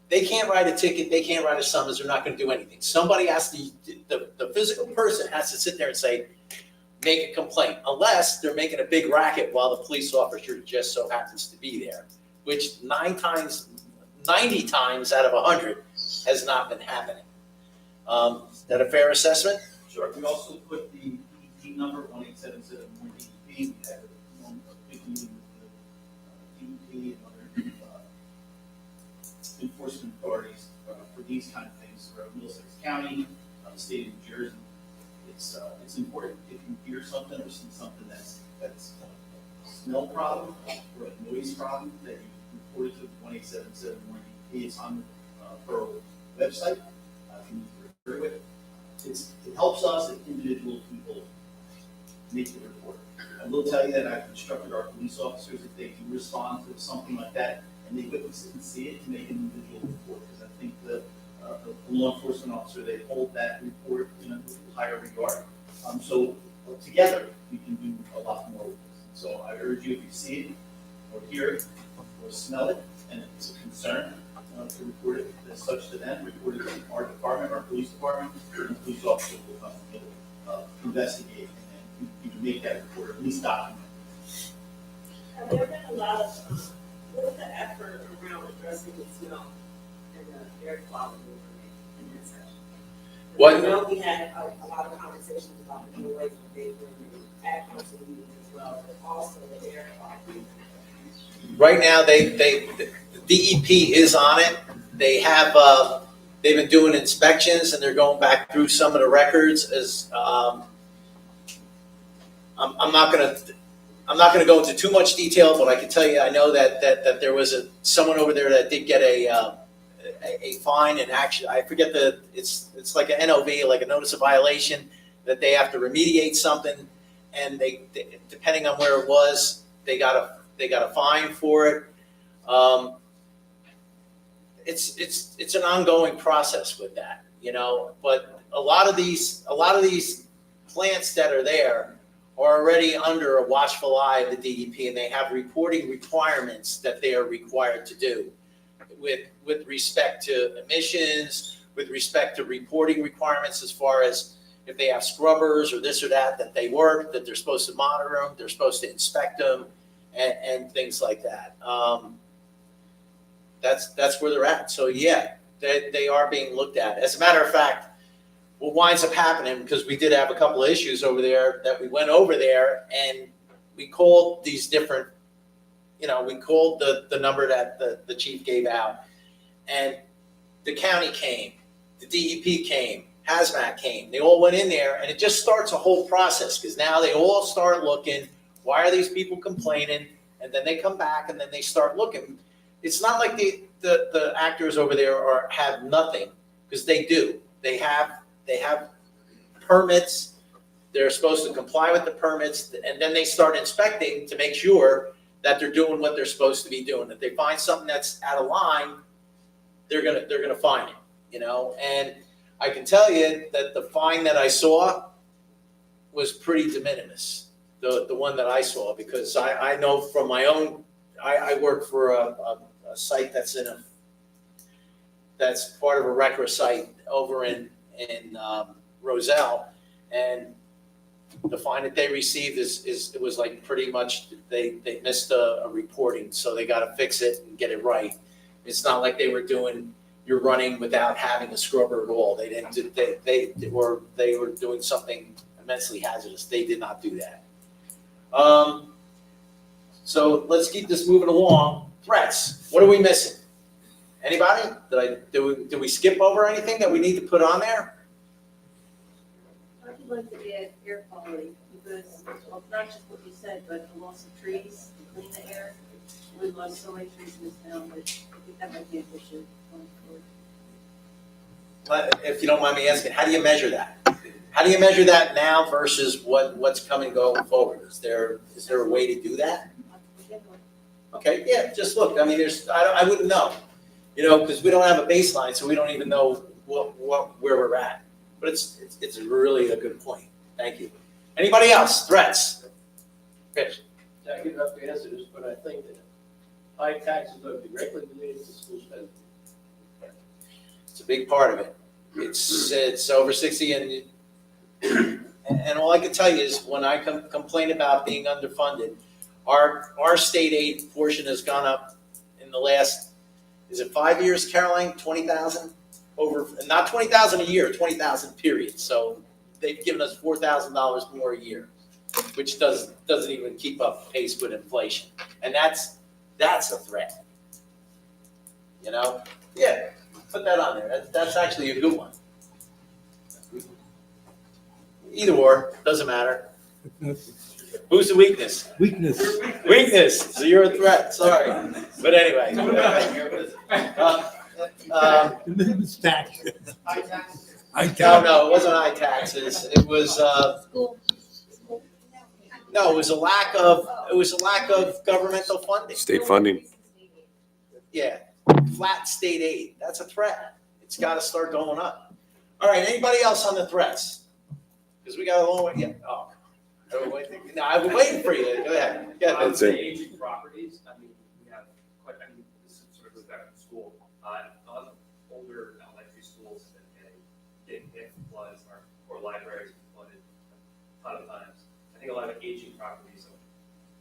they can't write a ticket, they can't write a summons, they're not going to do anything. Somebody has to, the physical person has to sit there and say, make a complaint, unless they're making a big racket while the police officer just so happens to be there, which 90 times out of 100 has not been happening. Is that a fair assessment? Sure. We also put the DEP number, 1877 DEP. We had a big meeting with the DEP and other enforcement authorities for these kind of things. citizens of Middlesex County, the state of New Jersey. It's important if you hear something or see something that's a smell problem or a noise problem, that you report it to 1-877-1-8. It's on the borough website. If you need to refer to it. It helps us as individual people make the report. I will tell you that I've instructed our police officers, if they do respond to something like that and they witness it and see it, to make an individual report, because I think the law enforcement officer, they hold that report in a higher regard. So together we can do a lot more with this. So I urge you, if you see it or hear it or smell it and it's a concern, to report it as such to them, report it to our department, our police department, and the police officer will come and investigate and you can make that report, or at least document. Have there been a lot of, what's the effort around addressing the smell and the air quality in that section? What? I know we had a lot of conversations about the noise when they were at council meetings as well, but also the air quality. Right now, the DEP is on it. They have, they've been doing inspections and they're going back through some of the records as, I'm not gonna go into too much detail, but I can tell you, I know that there was someone over there that did get a fine, and actually, I forget it's like an NOV, like a notice of violation, that they have to remediate something, and they depending on where it was, they got a fine for it. It's an ongoing process with that, you know, but a lot of these plants that are there are already under a watchful eye of the DEP, and they have reporting requirements that they are required to do with respect to emissions, with respect to reporting requirements as far as if they have scrubbers or this or that they work, that they're supposed to monitor them, they're supposed to inspect them, and things like that. That's where they're at. So yeah, they are being looked at. As a matter of fact, what winds up happening, because we did have a couple of issues over there, that we went over there and we called these different, we called the number that the chief gave out, and the county came, the DEP came, hazmat came. They all went in there, and it just starts a whole process, because now they all start looking, why are these people complaining? And then they come back and then they start looking. It's not like the actors over there have nothing, because they do. They have permits. They're supposed to comply with the permits, and then they start inspecting to make sure that they're doing what they're supposed to be doing. If they find something that's out of line, they're gonna fine it, And I can tell you that the fine that I saw was pretty de minimis, the one that I saw, because I know from my own, I work for a site that's part of a RECRA site over in Roselle, and the fine that they received it was like pretty much they missed a reporting, so they got to fix it and get it right. It's not like you're running without having a scrubber at all. They didn't. They were doing something immensely hazardous. They did not do that. So let's keep this moving along. Threats. What are we missing? Anybody? Did we skip over anything that we need to put on there? I'd like to add air quality, because, well, not just what you said, but the loss of trees to clean the air. We lost so many trees in this town, but I think that might be an issue going forward. If you don't mind me asking, how do you measure that? How do you measure that now versus what's coming going forward? Is there a way to do that? Okay, yeah, just look. I mean, I wouldn't know, because we don't have a baseline, so we don't even know where we're at. But it's really a good point. Thank you. Anybody else? Threats? Rich? I give up to answer this, but I think that high taxes are directly related to school spending. It's a big part of it. It's over 60, and all I can tell you is when I complain about being underfunded, our state aid portion has gone up in the last, is it 5 years, Caroline? 20,000 over, not 20,000 a year, 20,000 period. So they've given us $4,000 more a year, which doesn't even keep up pace with inflation, and that's a threat. Yeah. Put that on there. That's actually a good one. Either or, doesn't matter. Who's the weakness? Weakness. Weakness, so you're a threat, sorry. But anyway. It's tax. I No, it wasn't high taxes. It was, no, it was a lack of governmental funding. State funding. Yeah, flat state aid, that's a threat. It's gotta start going up. All right, anybody else on the threats? Because we got a long way, yeah, oh. No, I've been waiting for you, go ahead. Go ahead. That's it. Aging properties, I mean, we have quite, I mean, this is sort of goes back to school. A lot of older elementary schools have been getting hit with floods, or libraries have flooded a ton of times. I think a lot of aging properties,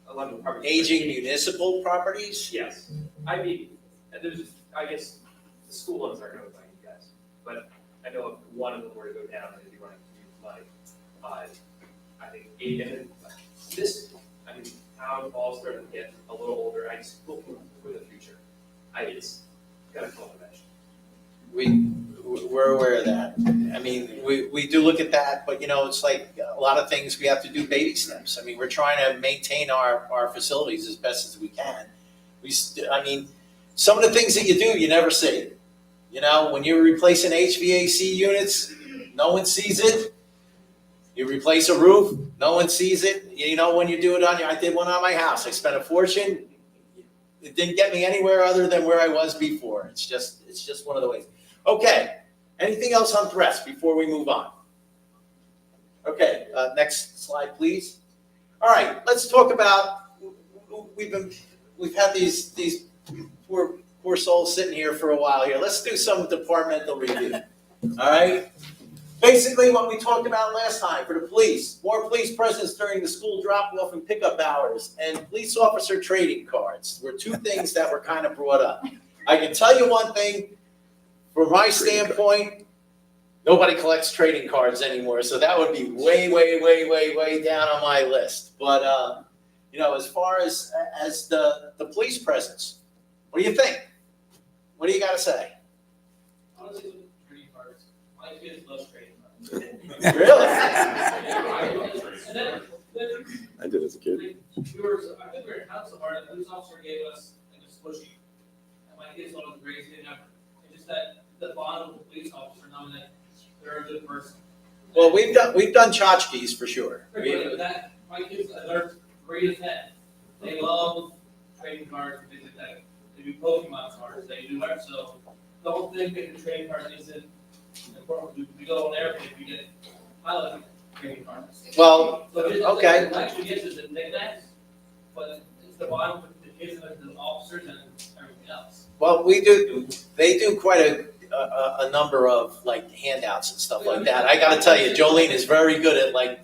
a lot of properties. Aging municipal properties? Yes, I mean, and there's, I guess, the school ones aren't owned by you guys, but I know if one of them were to go down, they'd be running money. I think, and this, I mean, town hall's starting to get a little older, I just looking for the future. It's gotta come eventually. We're aware of that. I mean, we do look at that, but you know, it's like a lot of things we have to do baby steps. I mean, we're trying to maintain our facilities as best as we can. I mean, some of the things that you do, you never see. You know, when you're replacing HVAC units, no one sees it. You replace a roof, no one sees it. You know, when you do it I did one on my house. I spent a fortune. It didn't get me anywhere other than where I was before. It's just one of the ways. Okay, anything else on threats before we move on? Okay, next slide, please. All right, let's talk about, we've had these poor souls sitting here for a while here. Let's do some departmental review, all right? Basically what we talked about last time for the police, more police presence during the school drop-off and pickup hours, and police officer trading cards were two things that were kind of brought up. I can tell you one thing, from my standpoint, nobody collects trading cards anymore, so that would be way down on my list. But, you know, as far as the police presence, what do you think? What do you got to say? Honestly, with trading cards, my kids love trading cards. Really? And then, I did as a kid. I think we were in town somewhere, and the police officer gave us like a slushy, and my kids thought it was the greatest thing ever. It's just that the bond with the police officer, knowing that they're a good person. Well, we've done tchotchkes for sure. That, my kids, they're great at that. They love trading cards and things like that. They do Pokemon cards, they do that, so the whole thing with the trading cards isn't important. We go on airplane, we get highlighted trading cards. Well, So it's okay. like, actually gets us the knickknacks, but it's the bottom with the kids and the officers and everything else. Well, they do quite a number of like handouts and stuff like that. I gotta tell you, Jolene is very good at like, I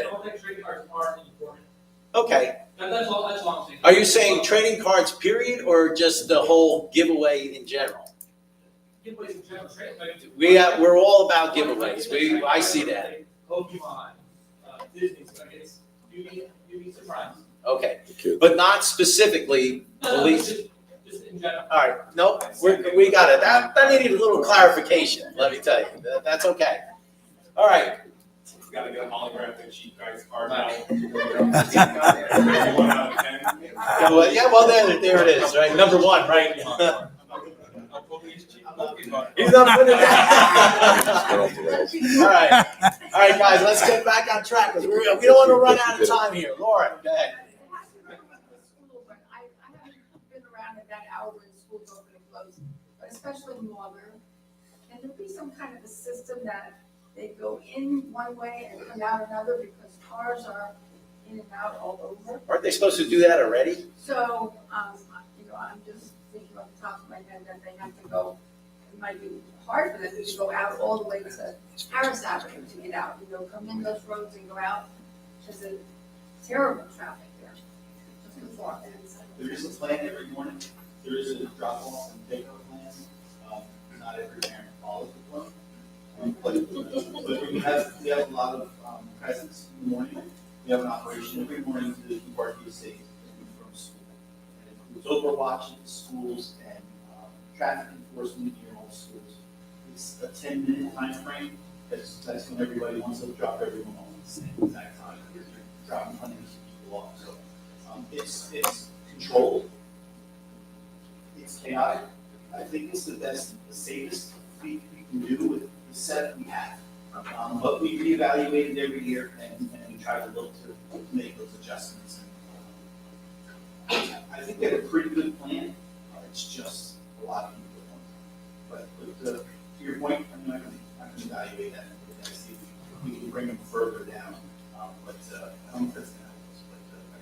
don't think trading cards are important. okay. And that's all I'm saying. Are you saying trading cards period or just the whole giveaway in general? Giveaways in general, trading. We're all about giveaways. I see that. Pokemon, Disney, you'd be surprised. Okay, but not specifically police. Just in general. All right, nope, we got it. That needed a little clarification, let me tell you. That's okay. All right. We gotta get a holographic cheap guy's card out. Yeah, well, there it is, right? Number one, right? He's not putting it down. All right, guys, let's get back on track because we don't want to run out of time here. Lauren, go ahead. But I haven't been around at that hour when school's open and closed, but especially longer. Can there be some kind of a system that they go in one way and come out another because cars are in and out all over? Aren't they supposed to do that already? So, you know, I'm just thinking off the top of my head that they have to go, it might be hard for them to go out all the way to Harris Avenue to get out, you know, come in those roads and go out. There's a terrible traffic there. Just too far. There is a plan every morning, there is a drop-off and pick-up plan. Not every parent follows the plan. But we have a lot of presence in the morning. We have an operation every morning to depart the estate from school. And it includes overwatch at the schools and traffic enforcement near all schools. It's a 10-minute time frame. That's when everybody wants to drop everyone off at the same exact time. You're dropping hundreds of people off. So it's controlled. It's chaotic. I think it's the safest we can do with the set we have. But we reevaluate it every year and we try to look to make those adjustments. I think we have a pretty good plan. It's just a lot of people. But to your point, I can evaluate that and see if we can bring them further down. But I don't know if that's going to help us. But I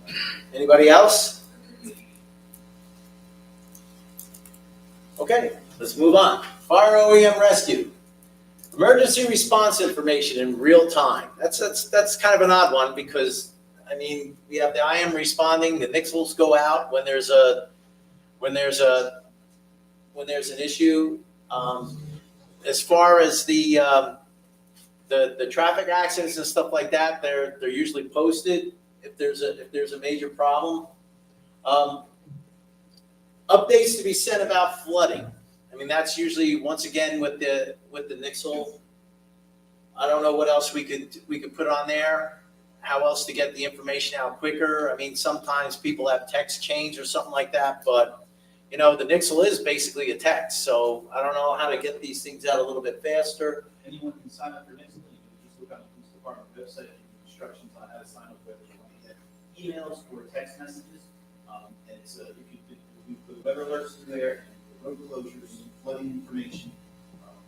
can evaluate. Anybody else? Okay, let's move on. Fire OEM rescue. Emergency response information in real time. That's kind of an odd one because, I mean, we have the IM responding, the Nixles go out when there's an issue. As far as the traffic accidents and stuff like that, they're usually posted if there's a major problem. Updates to be sent about flooding. I mean, that's usually, once again, with the Nixle. I don't know what else we could put on there. How else to get the information out quicker? I mean, sometimes people have text change or something like that, but you know, the Nixle is basically a text. So I don't know how to get these things out a little bit faster. Anyone can sign up for Nixle. You can just look on the police department website and instructions on how to sign up, whether you want to get emails or text messages. And it's if you put weather alerts in there, and road closures, flooding information.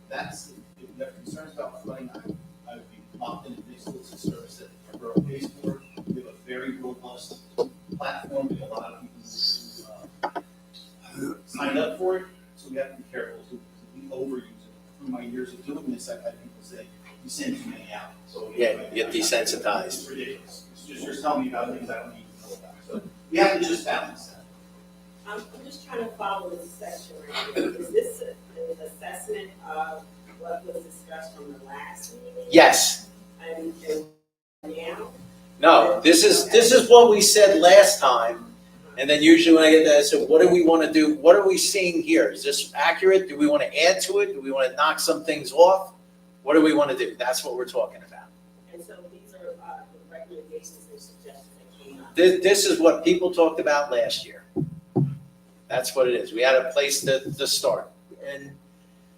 That's if you have concerns about flooding, I would be locked into Nixle. It's a service that the borough pays for. We have a very robust platform. We have a lot of people who signed up for it, so we have to be careful too. We overuse it. Through my years of doing this, I've had people say, "You send too many out." So Yeah, you get desensitized. It's ridiculous. It's just you're telling me about things I don't need to know about. So we have to just balance that. I'm just trying to follow this section right here. Is this an assessment of what was discussed from the last meeting? Yes. And now? No, this is what we said last time. And then usually when I get that, I said, what do we want to do? What are we seeing here? Is this accurate? Do we want to add to it? Do we want to knock some things off? What do we want to do? That's what we're talking about. And so these are the recommendations and suggestions that came up. This is what people talked about last year. That's what it is. We had a place to start. And,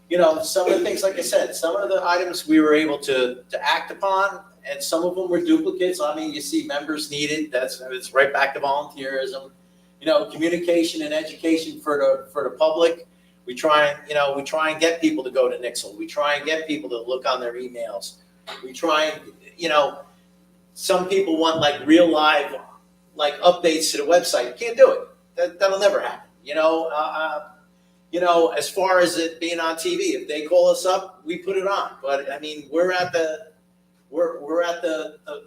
you know, some of the things, like I said, some of the items we were able to act upon, and some of them were duplicates. I mean, you see members needed. It's right back to volunteerism. You know, communication and education for the public. We try and get people to go to Nixle. We try and get people to look on their emails. We try and, you know, some people want like real live, like updates to the website. You can't do it. That'll never happen. You know, as far as it being on TV, if they call us up, we put it on. But I mean, we're at the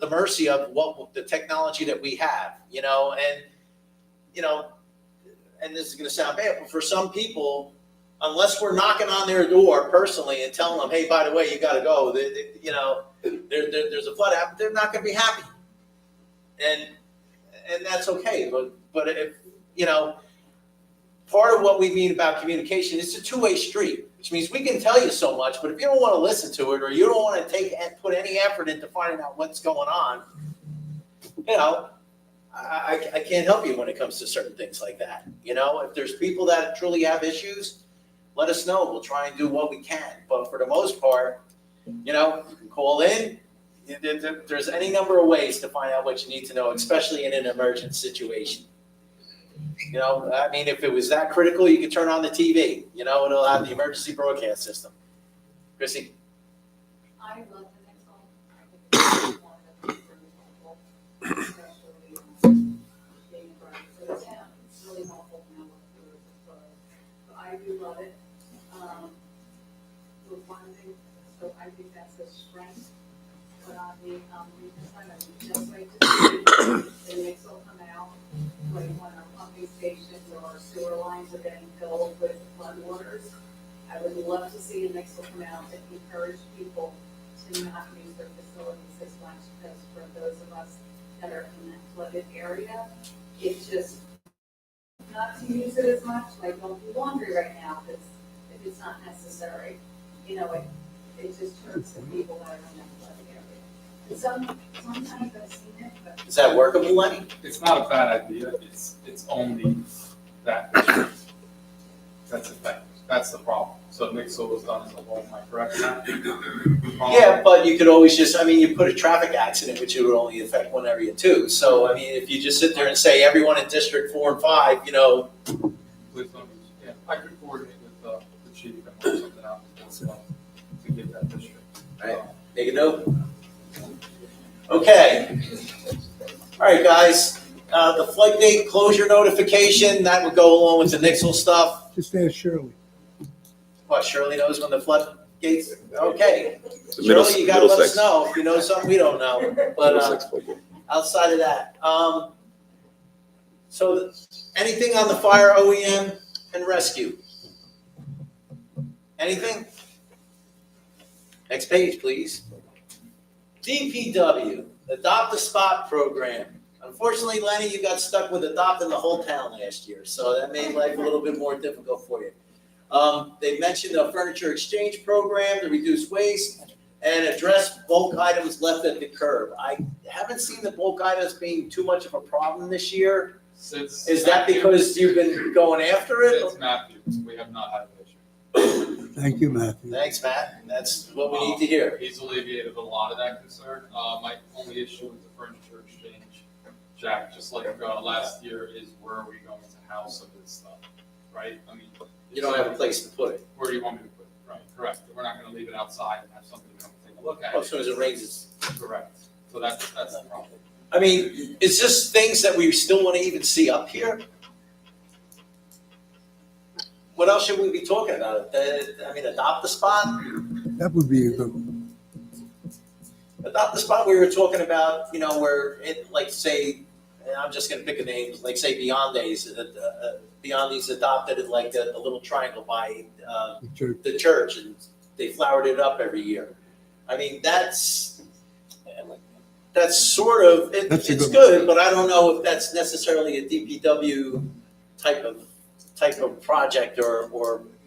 mercy of what the technology that we have. You know, and this is going to sound bad, but for some people, unless we're knocking on their door personally and telling them, hey, by the way, you got to go. You know, there's a flood happen. They're not going to be happy, and that's okay. But if you know. Part of what we mean about communication is a two-way street, which means we can tell you so much, but if you don't want to listen to it or you don't want to put any effort into finding out what's going on, you know, I can't help you when it comes to certain things like that. You know, if there's people that truly have issues, let us know. We'll try and do what we can. But for the most part, you know, you can call in. There's any number of ways to find out what you need to know, especially in an emergent situation. You know, I mean, if it was that critical, you could turn on the TV. You know, it'll have the emergency broadcast system. Chrissy? I love the Nixle. Especially being for the town. It's really helpful now with the I do love it. For one thing, so I think that's a strength. But on the weakness side, I would just like to see the Nixle come out, like when our pumping stations or our sewer lines are getting filled with flood waters. I would love to see a Nixle come out and encourage people to not use their facilities as much, because for those of us that are in that flooded area, it just not to use it as much, like don't do laundry right now, if it's not necessary. You know, it just hurts the people that are in that flooded area. Sometimes I've seen it, but. Is that workable, Lenny? It's not a bad idea, it's only that district that's affected, that's the problem. So Nixle was done as a whole, am I correct in that? Yeah, but you could always just, I mean, you put a traffic accident, which it would only affect one area too. So, I mean, if you just sit there and say everyone in District 4 and 5, you know. Please don't use, yeah, I could coordinate with the chief and work something out to get that district. Right. Make a note. Okay. All right, guys. The floodgate closure notification, that would go along with the Nixle stuff. Just ask Shirley. What, Shirley knows when the floodgates, okay. The middle- Shirley, you gotta let us Middlesex. know if you know something we don't know, but, Middlesex floodgate. outside of that, so anything on the fire OEM and rescue? Anything? Next page, please. DPW, Adopt a Spot program. Unfortunately, Lenny, you got stuck with adopting the whole town last year, so that made life a little bit more difficult for you. They mentioned a furniture exchange program to reduce waste and address bulk items left at the curb. I haven't seen the bulk items being too much of a problem this year. Since Is that because you've been going after it? Since Matthew, we have not had an issue. Thank you, Matthew. Thanks, Matt. That's what we need to hear. He's alleviated a lot of that concern. My only issue with the furniture exchange, Jack, just like last year, is where are we going to house some of this stuff, right? I mean, You don't have a place to put it. where do you want me to put it? Right, correct. We're not gonna leave it outside and have somebody come take a look at Well, it. as soon as it rains, it's. Correct. So that's the problem. I mean, is this things that we still want to even see up here? What else should we be talking about? I mean, Adopt a Spot? That would be a good one. Adopt a Spot, we were talking about, you know, where it, like, say, and I'm just gonna pick a name, like, say, Beyond Days, Beyond These adopted it like the little triangle by the church, and they flowered it up every year. I mean, that's sort of, That's a it's good good, but I don't know if that's necessarily a DPW type of project or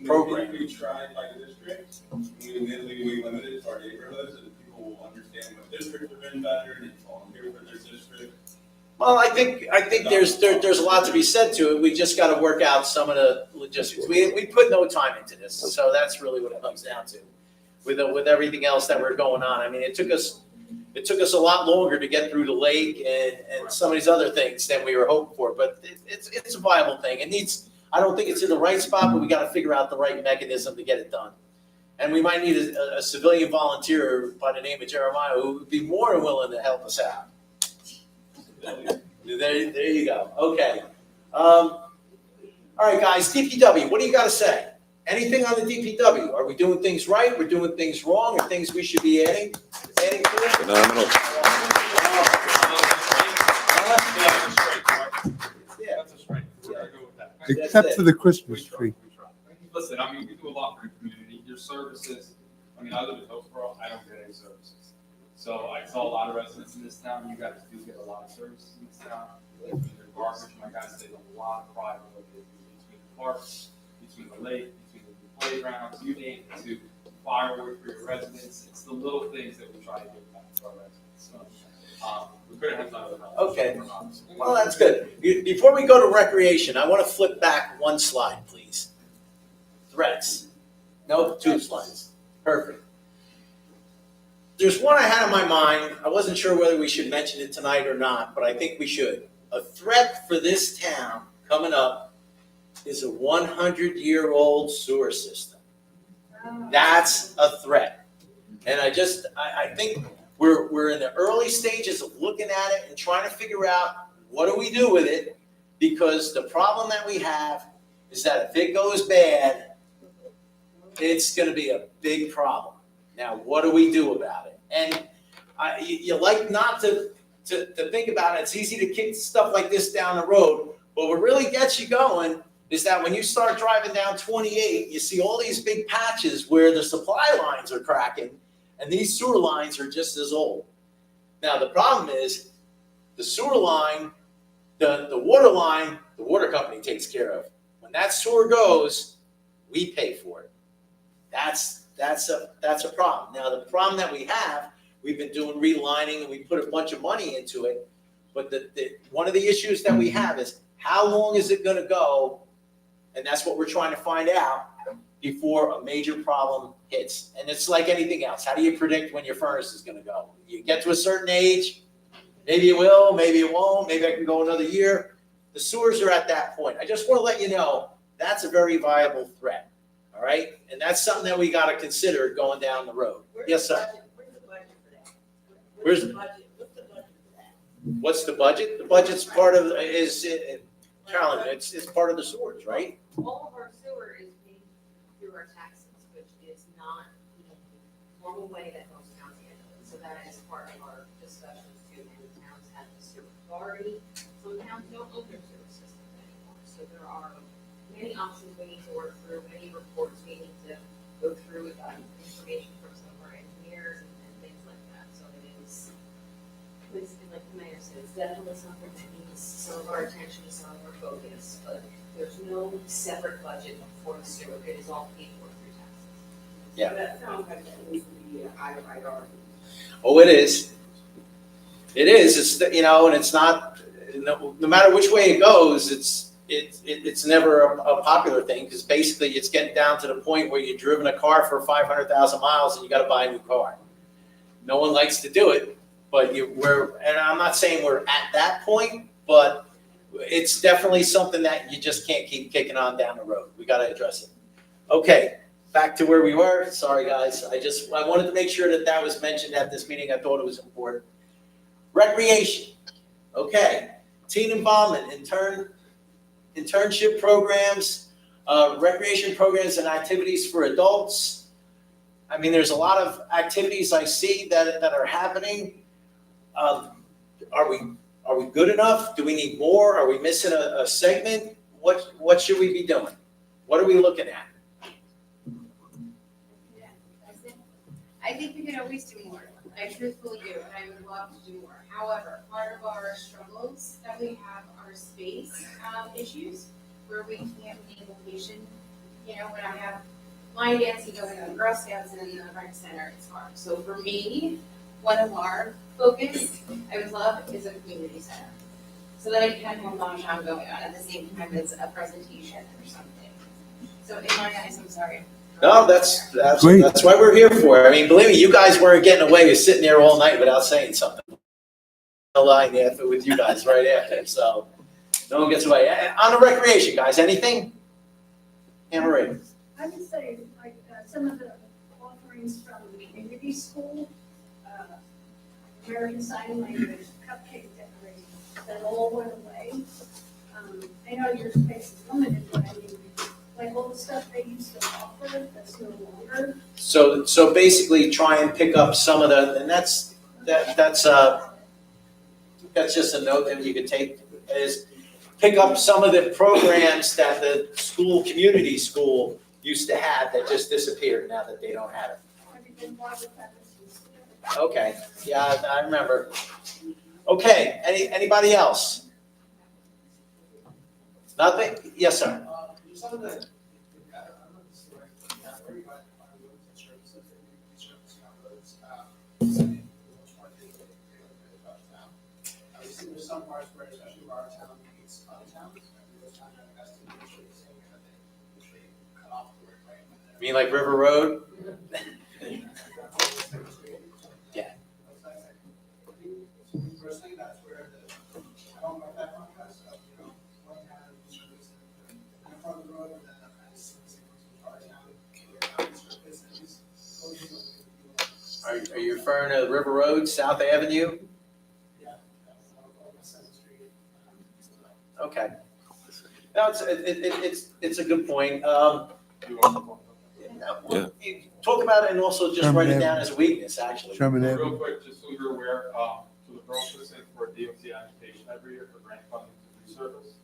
program. We tried by the district, we limited to our neighborhoods, and people will understand what districts are in better, and they volunteer for their district. Well, I think there's a lot to be said to it. We just got to work out some of the logistics. We put no time into this, so that's really what it comes down to. With everything else that we're going on, I mean, it took us a lot longer to get through the lake and some of these other things than we were hoping for. But it's a viable thing. It needs. I don't think it's in the right spot, but we got to figure out the right mechanism to get it done. And we might need a civilian volunteer by the name of Jeremiah who would be more than willing to help us out. There you go. Okay. All right, guys. DPW. What do you got to say? Anything on the DPW? Are we doing things right? We're doing things wrong, or things we should be adding to it? Phenomenal. Yeah. That's a strength. We're gonna go with that. Except for the Christmas tree. We try. Listen, I mean, we do a lot for the community. Your services, I mean, I live in Hillsborough, I don't get any services. So I tell a lot of residents in this town, you guys do get a lot of services in this town. Between the garbage, my guys take a lot of pride in what they do between the parks, between the lake, between the playgrounds, you name it, to firewood for your residents. It's the little things that we try to give back to our residents. So, we couldn't have done it without. Okay. Well, that's good. Before we go to recreation, I want to flip back one slide, please. Threats. No, 2 slides. Perfect. There's one I had in my mind. I wasn't sure whether we should mention it tonight or not, but I think we should. A threat for this town coming up is a 100-year-old sewer system. That's a threat. And I think we're in the early stages of looking at it and trying to figure out what do we do with it, because the problem that we have is that if it goes bad, it's going to be a big problem. Now, what do we do about it? And you like not to think about it. It's easy to kick stuff like this down the road, but what really gets you going is that when you start driving down 28, you see all these big patches where the supply lines are cracking, and these sewer lines are just as old. Now, the problem is the sewer line, the water line the water company takes care of. When that sewer goes, we pay for it. That's a problem. Now, the problem that we have, we've been doing relining and we put a bunch of money into it. But one of the issues that we have is how long is it gonna go? And that's what we're trying to find out before a major problem hits. And it's like anything else. How do you predict when your furnace is gonna go? You get to a certain age, maybe it will, maybe it won't, maybe I can go another year. The sewers are at that point. I just wanna let you know, that's a very viable threat, all right? And that's something that we gotta consider going down the road. Yes, sir. Where's the budget for that? Where's- the budget? What's the budget for that? What's the budget? The budget's part of, Carolyn, it's part of the sewers, right? All of our sewer is paid through our taxes, which is not the normal way that most towns handle it. So that is part of our discussions too. Many towns have the sewer authority. Some towns don't own their sewer systems anymore. So there are many options we need to work through, many reports we need to go through, information from some of our engineers and things like that. So it is, like the mayor said, it's definitely something that needs some of our attention, some of our focus, but there's no separate budget for the sewer. It is all paid for through taxes. Yeah. That sounds like that needs to be a high priority. Oh, it is. It is, it's, and it's not, no matter which way it goes, it's never a popular thing, because basically it's getting down to the point where you've driven a car for 500,000 miles and you gotta buy a new car. No one likes to do it, but and I'm not saying we're at that point, but it's definitely something that you just can't keep kicking on down the road. We gotta address it. Okay, back to where we were. Sorry, guys. I wanted to make sure that was mentioned at this meeting. I thought it was important. Recreation. Okay, teen involvement, internship programs, recreation programs and activities for adults. I mean, there's a lot of activities I see that are happening. Are we good enough? Do we need more? Are we missing a segment? What should we be doing? What are we looking at? I think we could always do more. I truthfully do, and I would love to do more. However, part of our struggles that we have are space issues where we can't be location. When I have line dancing going on, Girl Scouts in the rec center, it's hard. So for me, one of our focus, I would love, is a community center. So that I can have Mahjong going on at the same time as a presentation or something. So in my eyes, I'm sorry. No, that's Great. that's why we're here for. I mean, believe me, you guys weren't getting away with sitting there all night without saying something. Line after with you guys right after, so no one gets away. On the recreation, guys, anything? Anne Marie. I would say, like, some of the offerings from the community school, American Sign Language, cupcake decorating, that all went away. I know your space is limited, but I mean, like all the stuff they used to offer, that's no longer. So basically try and pick up some of and that's just a note that you could take, is pick up some of the programs that the community school used to have that just disappeared now that they don't have it. Okay, yeah, I remember. Okay, anybody else? Nothing? Yes, sir. Some of the, I don't know if this is the right, where you find roads and services, they do servicing on roads, for the most part, they look about town. We see there's some parts where, especially where our town meets other towns, and those towns are investing in servicing, and they cut off the work, right? You mean like River Road? Yeah. Personally, that's where I don't like that contrast of, one town is servicing in front of the road, and then the servicing our town, business. Are you referring to River Road, South Avenue? Yeah. Seventh Street. Okay. No, it's a good point. Talk about it and also just write it down as a weakness, actually. Sherman Real Avenue. quick, just so you're aware, so the borough puts in for a DOT application every year for grant funding to resurface.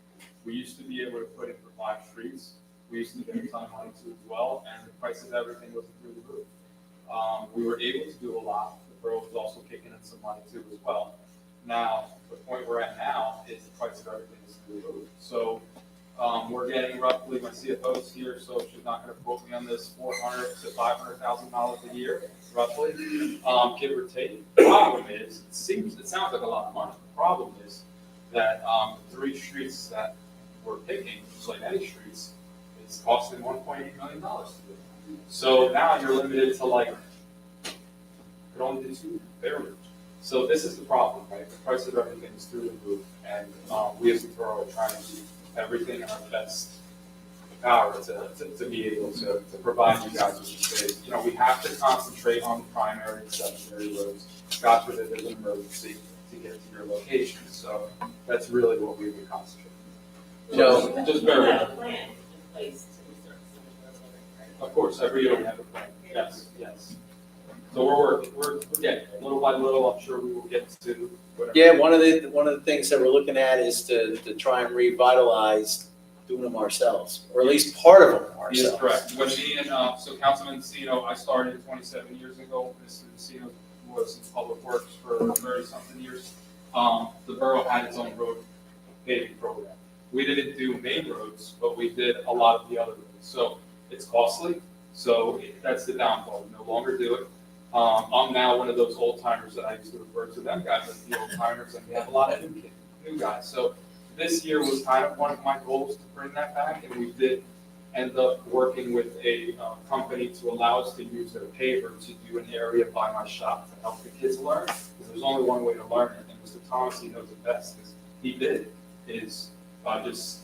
We used to be able to put in for 5 streets. We used to get a ton of money to as well, and the prices of everything was through the roof. We were able to do a lot. The borough was also kicking in some money too as well. Now, the point we're at now is the price of everything is through the roof. So, we're getting roughly, my CFO's here, so she's not gonna quote me on this, $400,000 to $500,000 a year, roughly, give or take. The problem is, it sounds like a lot of money. The problem is that, 3 streets that we're picking, just like any streets, it's costing $1.8 million to do. So now you're limited to like, could only do 2, barely. So this is the problem, right? The price of everything is through the roof, and we as a borough are trying to do everything in our best power to be able to provide you guys with the space. You know, we have to concentrate on the primary and secondary roads. God forbid there's an emergency to get to your location. So that's really what we would concentrate. So just bear with me. plan in place to resurface the road, right? Of course, every year we have a plan. Yes, yes. So we're working, we're getting there. Little by little, I'm sure we will get to whatever. Yeah, one of the things that we're looking at is to try and revitalize doing them ourselves, or at least part of them He is ourselves. correct. When me and, so Councilman Encino, I started 27 years ago. Mr. Encino was in public works for 30-something years. The borough had its own road paving program. We didn't do main roads, but we did a lot of the other roads. So it's costly. So that's the downfall. We no longer do it. I'm now one of those old timers that I used to refer to them guys as the old timers, and we have a lot of new guys. So this year was kind of one of my goals to bring that back, and we did end up working with a company to allow us to use their paver to do an area by my shop to help the kids learn. Because there's only one way to learn it, and Mr. Thomas, he knows it best, because he did, is just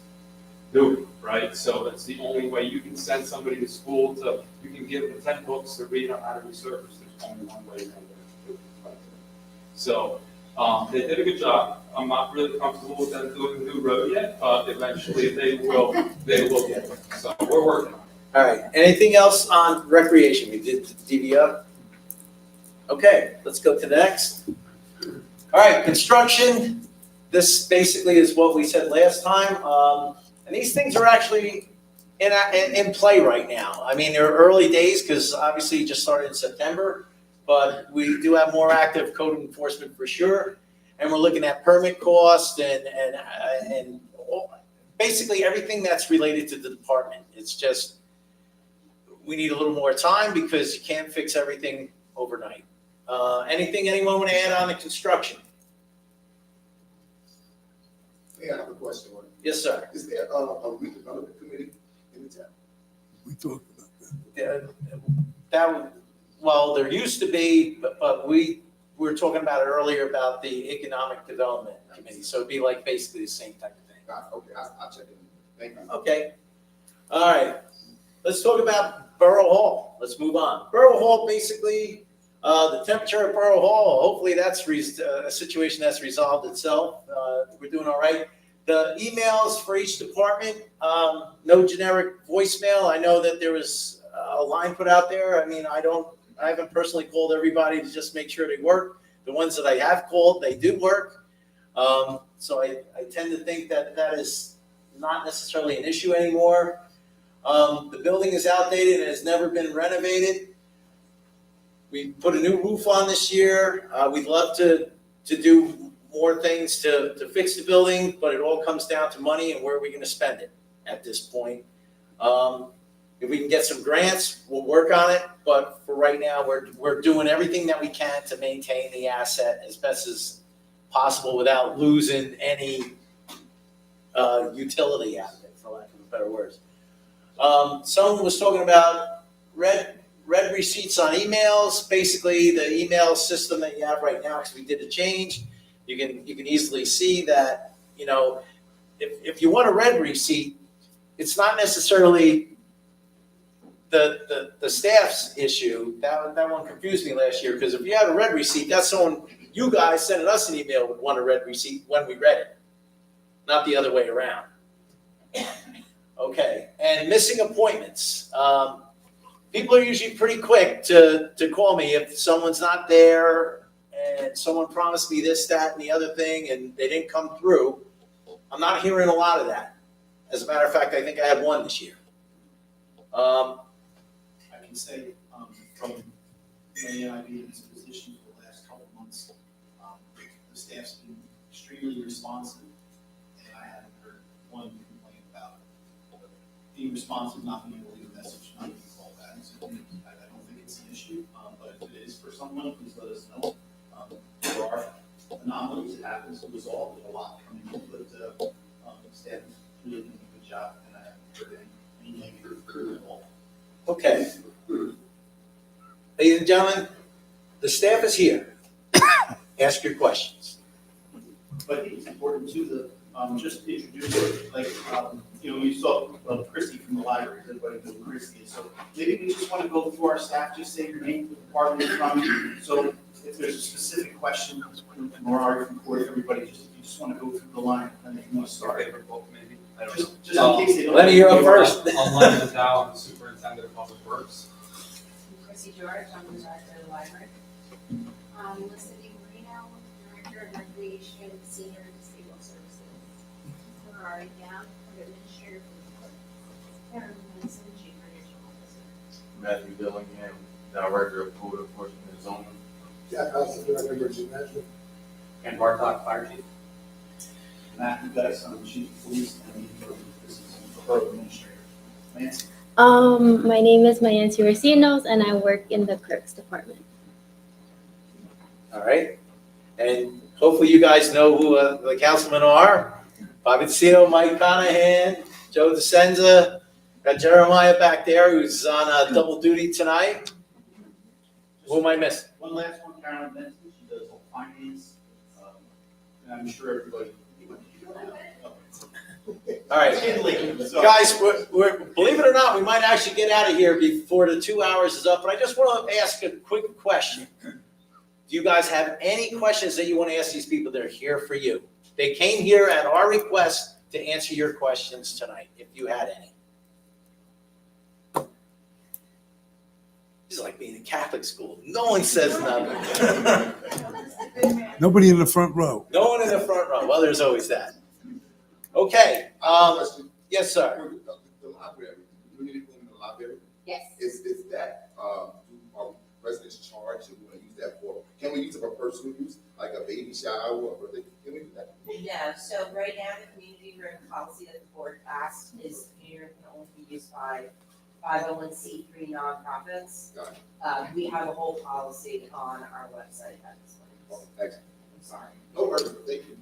do it, right? So that's the only way you can send somebody to school you can give them 10 books to read on how to resurface. There's only one way to do it. So they did a good job. I'm not really comfortable with them doing the new road yet, but eventually they will get it. So we're working on it. All right, anything else on recreation? We did DV up. Okay, let's go to the next. All right, construction. This basically is what we said last time. And these things are actually in play right now. I mean, they're early days because obviously it just started in September, but we do have more active code enforcement for sure. And we're looking at permit costs and basically everything that's related to the department. It's just, we need a little more time because you can't fix everything overnight. Anything anyone want to add on the construction? Yeah, I have a question. Yes, sir. Is there a redevelopment committee in the town? We talked about Well, there used to be, but we were talking about it earlier about the economic development committee. So it'd be like basically the same type of thing. Okay, I'll check it. Thank you. Okay. All right. Let's talk about Borough Hall. Let's move on. Borough Hall, basically, the temperature at Borough Hall, hopefully that's a situation that's resolved itself. We're doing all right. The emails for each department, no generic voicemail. I know that there was a line put out there. I mean, I haven't personally called everybody to just make sure they work. The ones that I have called, they do work. So I tend to think that is not necessarily an issue anymore. The building is outdated and has never been renovated. We put a new roof on this year. We'd love to do more things to fix the building, but it all comes down to money and where are we going to spend it at this point. If we can get some grants, we'll work on it. But for right now, we're doing everything that we can to maintain the asset as best as possible without losing any utility out of it, for lack of better words. Someone was talking about red receipts on emails. Basically, the email system that you have right now, because we did a change, you can easily see that, you know, if you want a red receipt, it's not necessarily the staff's issue. That one confused me last year, because if you had a red receipt, that's someone, you guys sending us an email would want a red receipt when we read it, not the other way around. Okay, and missing appointments. People are usually pretty quick to call me if someone's not there and someone promised me this, that, and the other thing, and they didn't come through. I'm not hearing a lot of that. As a matter of fact, I think I had one this year. I can say, from May and I being in this position for the last couple of months, the staff's been extremely responsive, and I haven't heard one complaint about being responsive, not being able to leave a message, not being called back. So I don't think it's an issue, but if it is for someone, please let us know. There are anomalies, it happens to us all, there's a lot coming in, but staff is really doing a good job, and I haven't heard any negative at all. Okay. Ladies and gentlemen, the staff is here. Ask your questions. But I think it's important too, that, just to introduce, like, you saw, Christy from the library, everybody knows who Christy is, so maybe we just wanna go through our staff, just say your name, the department you're from, so if there's a specific question, Mariah from court, everybody, you just wanna go through the line, and then you wanna start. Favorite book, maybe? I don't know. Just in case they don't. Let me hear it first. I'm Len Vidal, I'm the superintendent of public works. Chrissy George, I'm the director of the library. Melissa DiMarino, director of recreation, senior and disabled services. Ferrari Young, administrator for the court. Karen Benson, chief financial officer. Matthew Dillingham, Director of Code Enforcement and Zoning. Jack House, Director of Emergency Management. And Bartok, fire chief. Matthew Dyson, chief of police, and this is the borough administrator. Nancy? My name is Mayansi Racinos, and I work in the clerks department. All right. And hopefully you guys know who the councilmen are. Bobby DeCino, Mike Conahan, Joe DeSenza. Got Jeremiah back there who's on double duty tonight. Who am I missing? One last one, Carolyn Benson, she does all finance, and I'm sure everybody. All right. Guys, we're, believe it or not, we might actually get out of here before the 2 hours is up, but I just want to ask a quick question. Do you guys have any questions that you want to ask these people? They're here for you. They came here at our request to answer your questions tonight, if you had any. This is like being in Catholic school. No one says nothing. Nobody in the front row. No one in the front row. Well, there's always that. Okay. Yes, sir. The library, do you need anything in the library? Yes. Is that, are residents charged, and we wanna use that for, can we use it for personal use, like a baby shower or birthday? Can we do that? No, so right now, the community room policy that the board passed is community room can only be used by 501c3 nonprofits. Got it. We have a whole policy on our website at this point. Excellent. I'm sorry. No worries, thank you.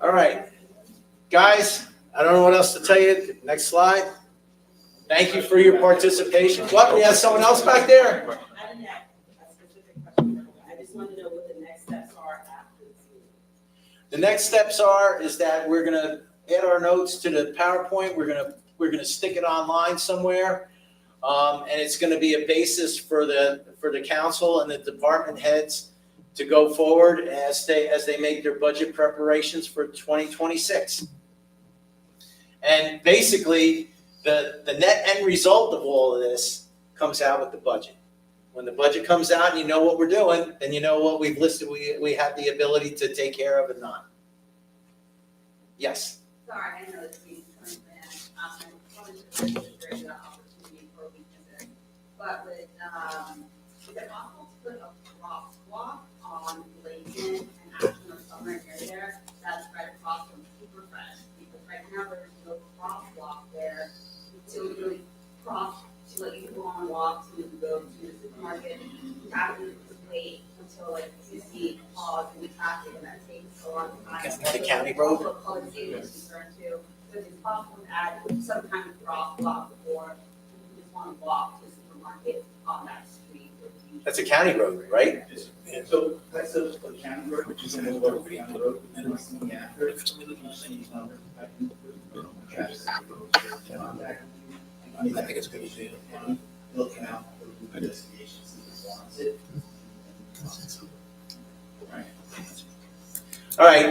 All right. Guys, I don't know what else to tell you. Next slide. Thank you for your participation. What, we have someone else back there? I didn't have a specific question. I just want to know what the next steps are after this meeting. The next steps is that we're gonna add our notes to the PowerPoint. We're gonna stick it online somewhere. And it's gonna be a basis for the council and the department heads to go forward as they make their budget preparations for 2026. And basically, the net end result of all of this comes out with the budget. When the budget comes out and you know what we're doing, then you know what we've listed, we have the ability to take care of and not. Yes? Sorry, I know it's being turned in. I wanted to register the opportunity for a week visit. But with, is it possible to put a crosswalk on Lincoln and Ashland or somewhere near there that's right across from Superfresh? Because right now there's no crosswalk there to really cross, to let you go on a walk to go to the supermarket. You have to wait until like you see pause in the traffic and that takes a long time. The county road? Also, public safety is concerned too. So it's possible to add some kind of crosswalk or you just want to walk to the supermarket on that street. That's a county road, right? So that's the county road, which is in the lower county road, and it's in the after. I think it's good to do. Looking out for investigations and warrants it. All right,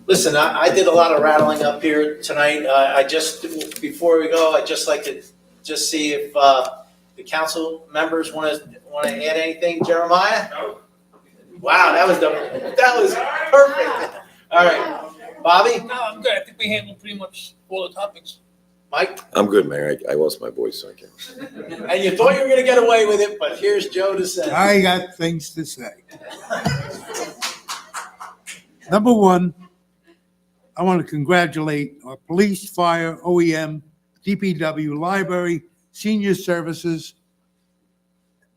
listen, I did a lot of rattling up here tonight. Before we go, I'd just like to just see if the council members want to add anything. Jeremiah? No. Wow, that was perfect. All right, Bobby? No, I'm good. I think we handled pretty much all the topics. Mike? I'm good, Mayor. I lost my voice, so I can't. And you thought you were going to get away with it, but here's Joe DeSenza. I got things to say. Number one, I want to congratulate our police, fire, OEM, DPW, library, senior services,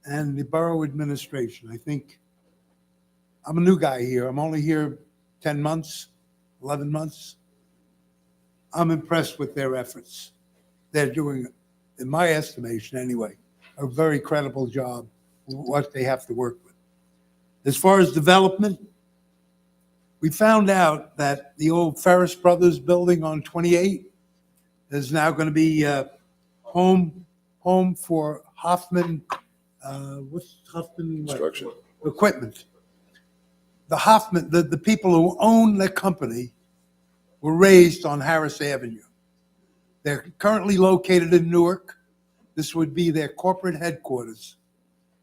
and the borough administration. I think I'm a new guy here. I'm only here 10 months, 11 months. I'm impressed with their efforts. They're doing, in my estimation anyway, a very credible job, what they have to work with. As far as development, we found out that the old Ferris Brothers building on 28 is now going to be home for Hoffman, what's Hoffman? Construction. Equipment. The Hoffman, the people who own the company were raised on Harris Avenue. They're currently located in Newark. This would be their corporate headquarters.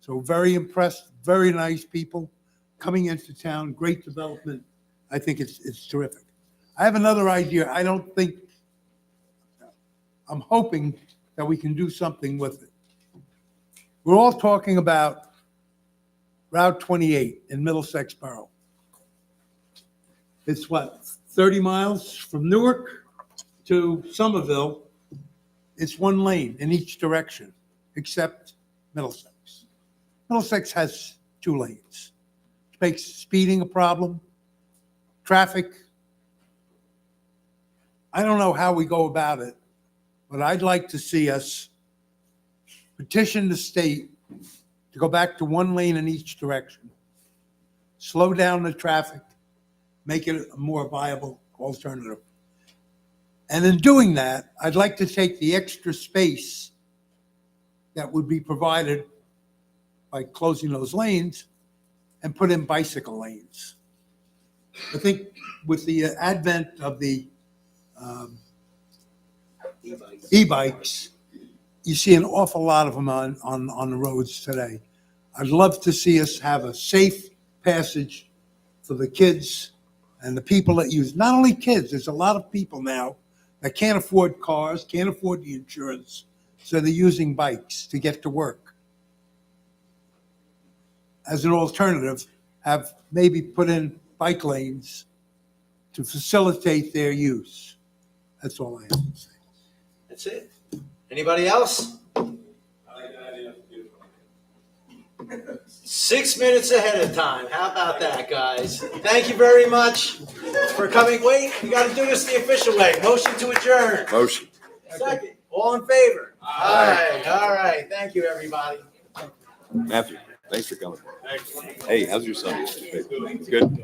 So very impressed, very nice people coming into town, great development. I think it's terrific. I have another idea. I'm hoping that we can do something with it. We're all talking about Route 28 in Middlesex Borough. It's what, 30 miles from Newark to Somerville? It's one lane in each direction, except Middlesex. Middlesex has 2 lanes. Which makes speeding a problem, traffic. I don't know how we go about it, but I'd like to see us petition the state to go back to 1 lane in each direction, slow down the traffic, make it a more viable alternative. And in doing that, I'd like to take the extra space that would be provided by closing those lanes and put in bicycle lanes. I think with the advent of the e-bikes, you see an awful lot of them on the roads today. I'd love to see us have a safe passage for the kids and the people that use, not only kids, there's a lot of people now that can't afford cars, can't afford the insurance, so they're using bikes to get to work. As an alternative, have maybe put in bike lanes to facilitate their use. That's all I have to say. That's it. Anybody else? I like that idea. 6 minutes ahead of time. How about that, guys? Thank you very much for coming. Wait, we got to do this the official way. Motion to adjourn. Motion. Second. All in favor? Aye. All right. Thank you, everybody. Matthew, thanks for coming. Hey, how's your Sunday? Good.